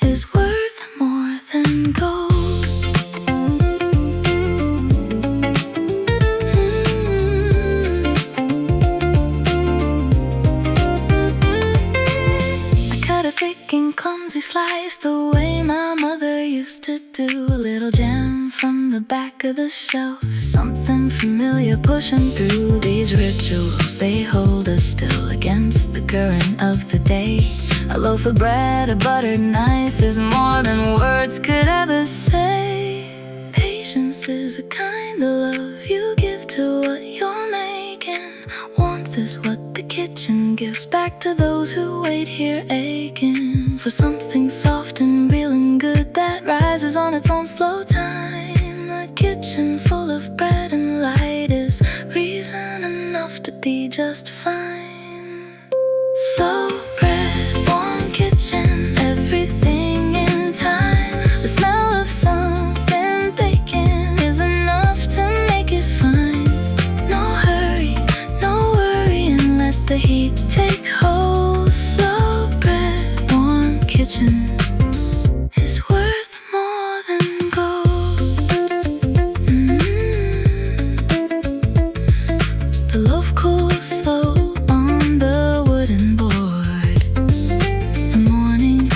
is worth more than gold. I cut a thick and clumsy slice the way my mother used to do. A little jam from the back of the shelf, something familiar pushing through these rituals. They hold us still against the current of the day. A loaf of bread, a buttered knife is more than words could ever say. Patience is a kind of love you give to what you're making. Warmth is what the kitchen gives back to those who wait here aching for something soft and real and good that rises on its own slow time. A kitchen full of bread and light is reason enough to be just fine. Slow bread, warm kitchen, everything in time. The smell of something baking is enough to make it fine. No hurry, no worry, and let the heat take hold. Slow bread, warm kitchen is worth more than gold. The loaf cools slow on the wooden board. The morning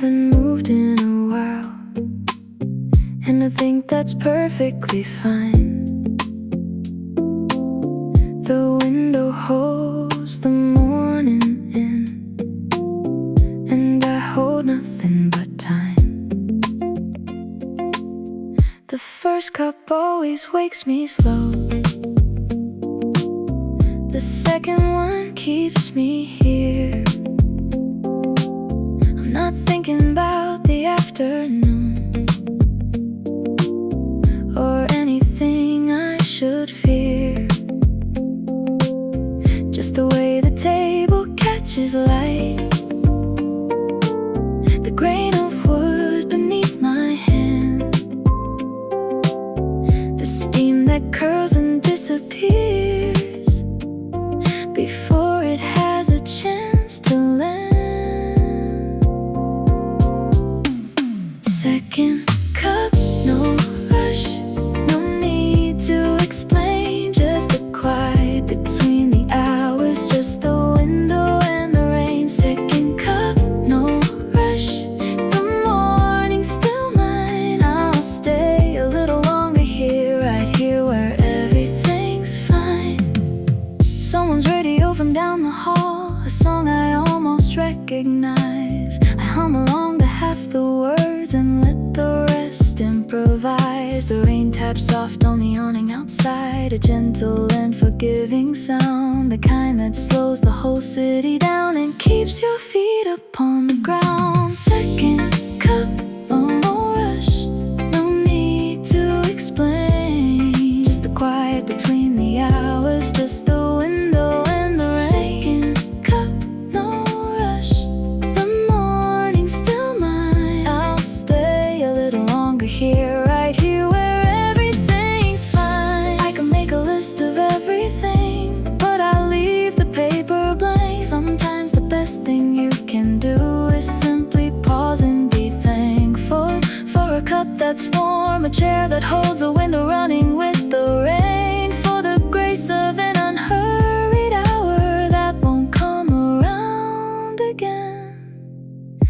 haven't moved in a while, and I think that's perfectly fine. The window holds the morning in, and I hold nothing but time. The first cup always wakes me slow, the second one keeps me here. I'm not thinking about the afternoon or anything I should fear. Just the way the table catches light, the grain of wood beneath my hand, the steam that curls and disappears before it has a chance to land. Second cup, no rush, no need to explain, just the quiet between the hours, just the window and the rain. Second cup, no rush, the morning's still mine. I'll stay a little longer here, right here where everything's fine. Someone's radio from down the hall, a song I almost recognize. I hum along to half the words and let the rest improvise. The rain taps soft on the awning outside, a gentle and forgiving sound, the kind that slows the whole city down and keeps your feet upon the ground. Second cup, no rush, no need to explain, just the quiet between the hours, just the window and the rain. Second cup, no rush, the morning's still mine. I'll stay a little longer here, right here where everything's fine. I can make a list of everything, but I'll leave the paper blank. Sometimes the best thing you can do is simply pause and be thankful for a cup that's warm, a chair that holds, a window running with the rain, for the grace of an unhurried hour that won't come around again.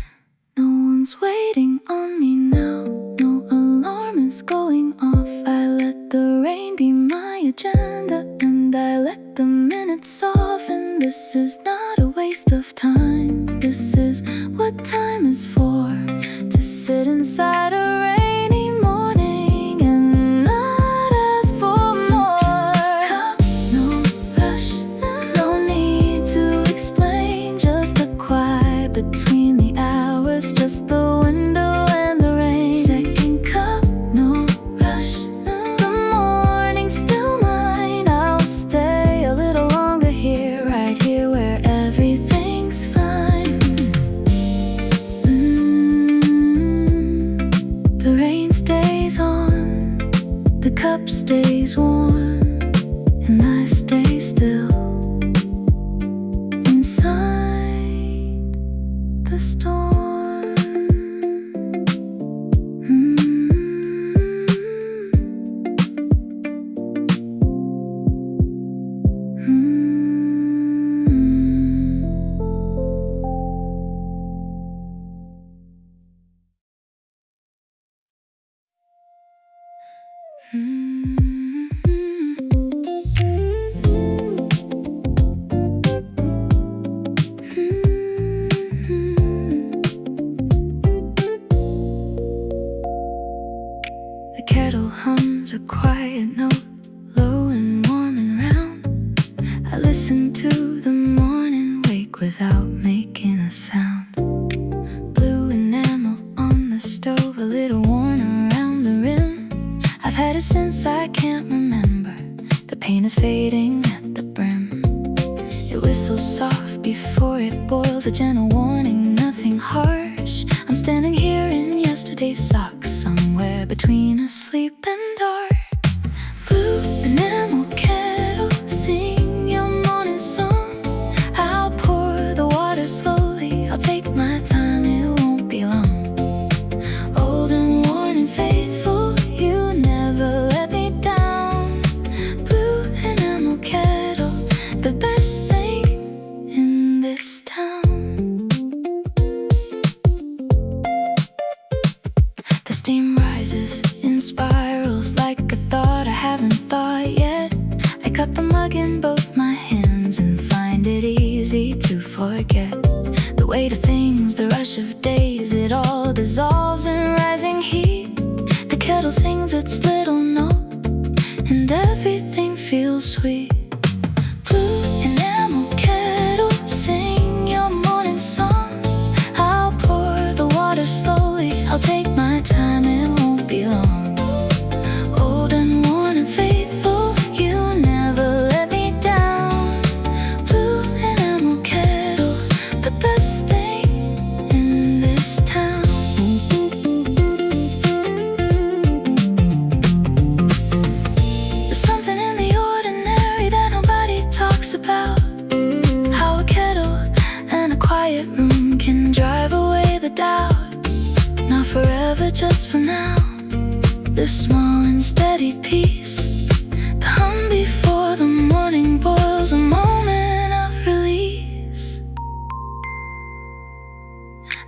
No one's waiting on me now, no alarm is going off. I let the rain be my agenda, and I let the minutes soften. This is not a waste of time, this is what time is for, to sit inside a rainy morning and not ask for more. Cup, no rush, no need to explain, just the quiet between the hours, just the window and the rain. Second cup, no rush, the morning's still mine. I'll stay a little longer here, right here where everything's fine. The rain stays on, the cup stays warm, and I stay still inside the storm. The kettle hums a quiet note, low and warm and round. I listen to the morning wake without making a sound. Blue enamel on the stove, a little worn around the rim. I've had it since I can't remember, the paint is fading at the brim. It whistles soft before it boils, a gentle warning, nothing harsh. I'm standing here in yesterday's socks, somewhere between asleep and dark. Blue enamel kettle, sing your morning song. I'll pour the water slowly, I'll take my time, it won't be long. Old and worn and faithful, you never let me down. Blue enamel kettle, the best thing in this town. steam rises in spirals like a thought I haven't thought yet. I cup the mug in both my hands and find it easy to forget the weight of things, the rush of days. It all dissolves in rising heat. The kettle sings its little note and everything feels sweet. Blue enamel kettle, sing your morning song. I'll pour the water slowly, I'll take my time, it won't be long. Old and worn and faithful, you never let me down. Blue enamel kettle, the best thing in this town. There's something in the ordinary that nobody talks about. How a kettle and a quiet room can drive away the doubt. Not forever, just for now. This small and steady peace, the hum before the morning boils, a moment of release.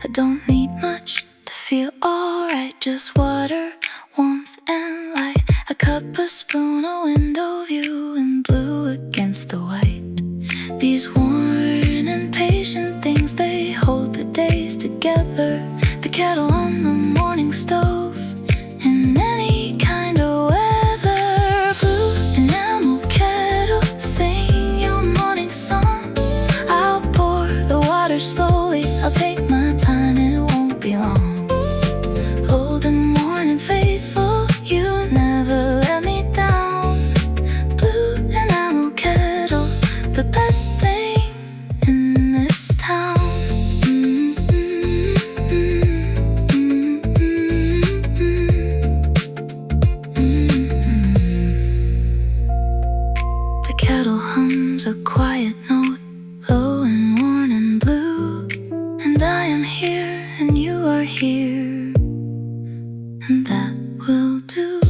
I don't need much to feel alright, just water, warmth and light. A cup, a spoon, a window view, and blue against the white. These worn and patient things, they hold the days together. The kettle on the morning stove, in any kind of weather. Blue enamel kettle, sing your morning song. I'll pour the water slowly, I'll take my time, it won't be long. Old and worn and faithful, you never let me down. Blue enamel kettle, the best thing in this town. The kettle hums a quiet note, low and worn and blue. And I am here and you are here, and that will do.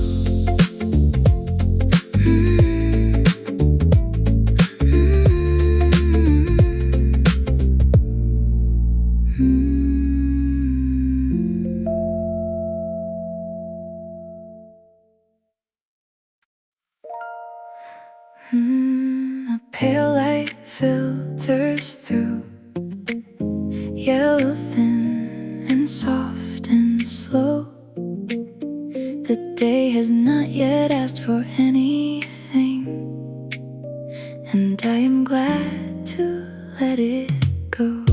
A pale light filters through, yellow thin and soft and slow. The day has not yet asked for anything, and I am glad to let it go.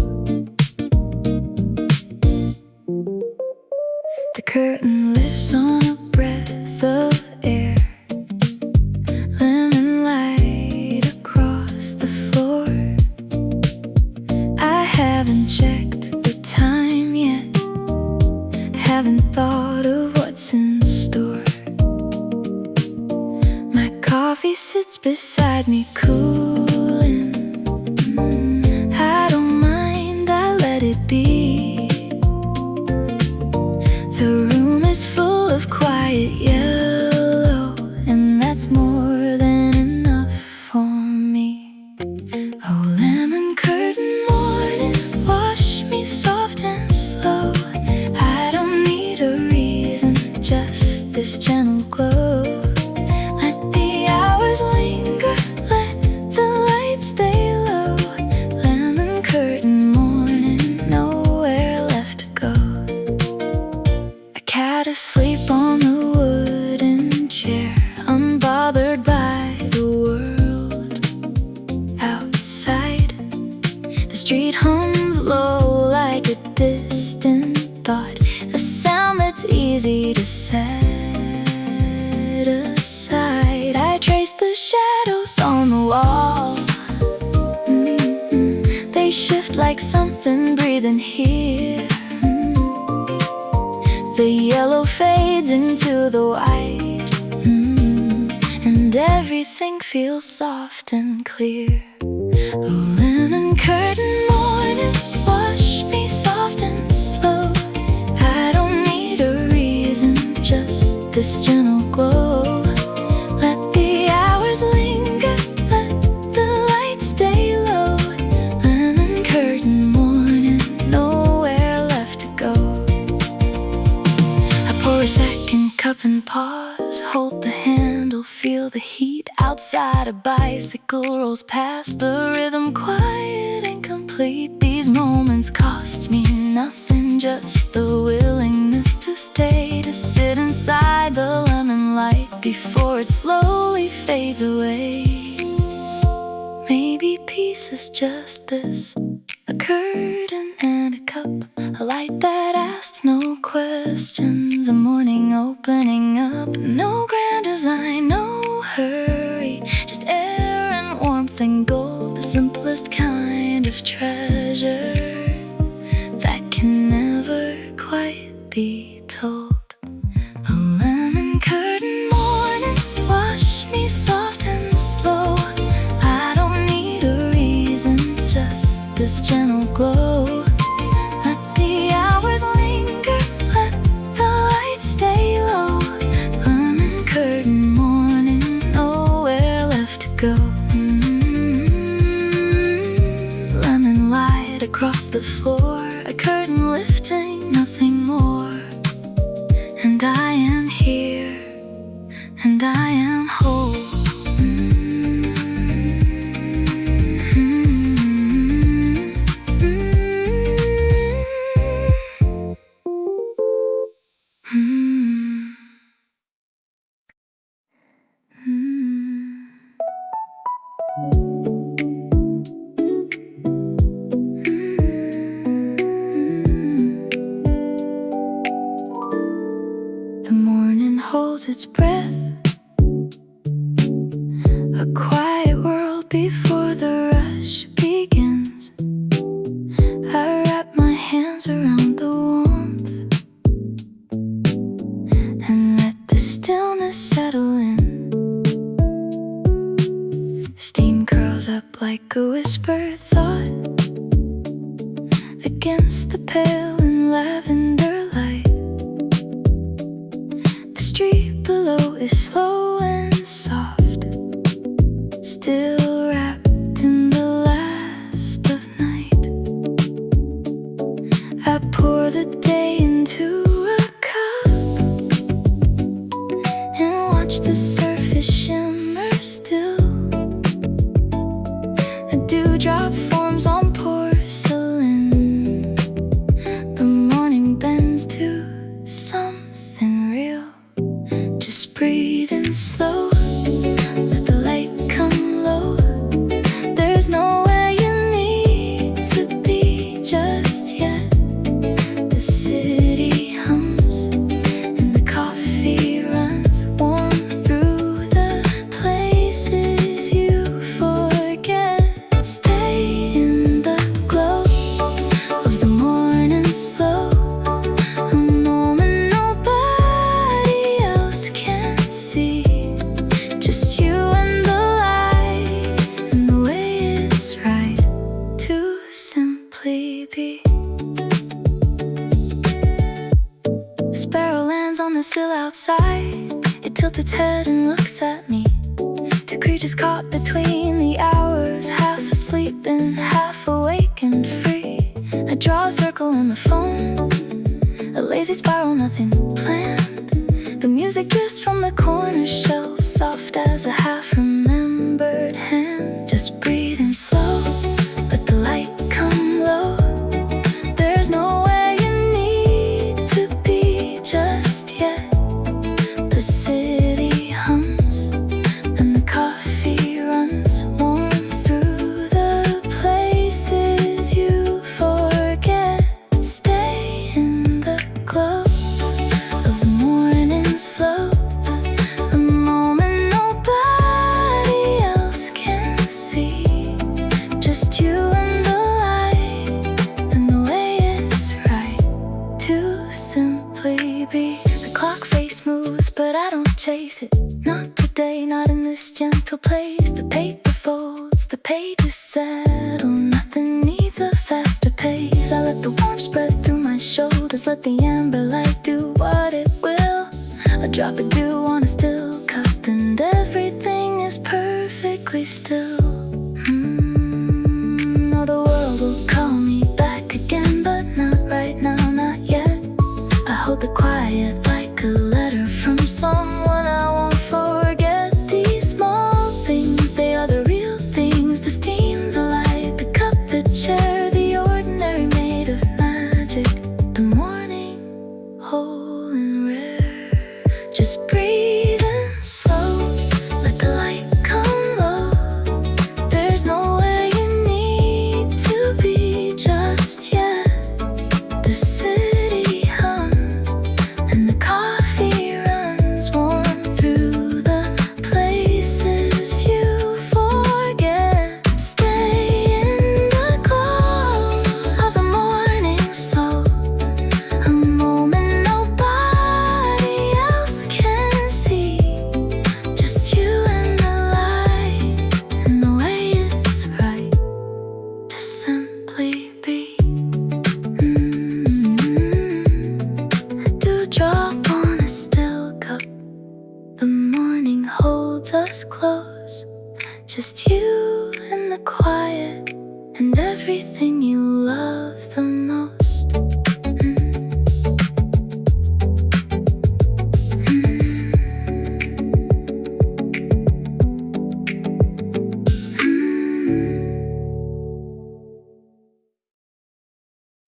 The curtain lifts on a breath of air, lemon light across the floor. I haven't checked the time yet, haven't thought of what's in store. My coffee sits beside me cooling. I don't mind, I let it be. The room is full of quiet yellow, and that's more than enough for me. Oh, lemon curtain morning, wash me soft and slow. I don't need a reason, just this gentle glow. Let the hours linger, let the light stay low. Lemon curtain morning, nowhere left to go. A cat asleep on the wooden chair, unbothered by the world outside. The street hums low like a distant thought, a sound that's easy to set aside. I trace the shadows on the wall. They shift like something breathing here. The yellow fades into the white, and everything feels soft and clear. Oh, lemon curtain morning, wash me soft and slow. I don't need a reason, just this gentle glow. Let the hours linger, let the light stay low. Lemon curtain morning, nowhere left to go. I pour a outside, a bicycle rolls past, the rhythm quiet and complete. These moments cost me nothing, just the willingness to stay, to sit inside the lemon light before it slowly fades away. Maybe peace is just this, a curtain and a cup, a light that asks no questions, a morning opening up. No grand design, no hurry, just air and warmth and gold, the simplest kind of treasure that can never quite be told. A lemon curtain morning, wash me soft and slow. I don't need a reason, just this gentle glow. Let the hours linger, let the light stay low. Lemon curtain morning, nowhere left to go. Lemon light across the floor, a curtain lifting, nothing more. And I am here, and I am whole. The morning holds its breath, a quiet world before the rush begins. I wrap my hands around the warmth and let the stillness settle in. Steam curls up like a whispered thought against the pale and lavender light. The street below is slow and soft, still wrapped in the last of night. I pour the day into a cup and watch the surface shimmer still. A dewdrop forms on porcelain. The morning bends to something real. Just breathe in slow, let the light come low. There's nowhere you need to be just yet. The city hums and the coffee runs warm through the places you forget. Stay in the glow of the morning slow, a moment nobody else can see. Just you and the light, and the way it's right to simply be. A sparrow lands on the sill outside. It tilts its head and looks at me. Two creatures caught between the hours, half asleep and half awake and free. I draw a circle in the phone, a lazy spiral, nothing planned. The music drifts from the corner shelf, soft as a half-remembered hand. Just breathe in slow, let the light come low. There's nowhere you need to be just yet. The city hums and the coffee runs warm through the places you forget. Stay in the glow of the morning slow, a moment nobody else can see. Just you and the light, and the way it's right to simply be. The clock face moves, but I don't chase it. Not today, not in this gentle place. The paper folds, the pages settle. Nothing needs a faster pace. I let the warmth spread through my shoulders, let the amber light do what it will. A drop of dew on a still cup, and everything is perfectly still. No, the world will call me back again, but not right now, not yet. I hold the quiet like a letter from someone I won't forget. These small things morning holds us close, just you and the quiet, and everything you love the most.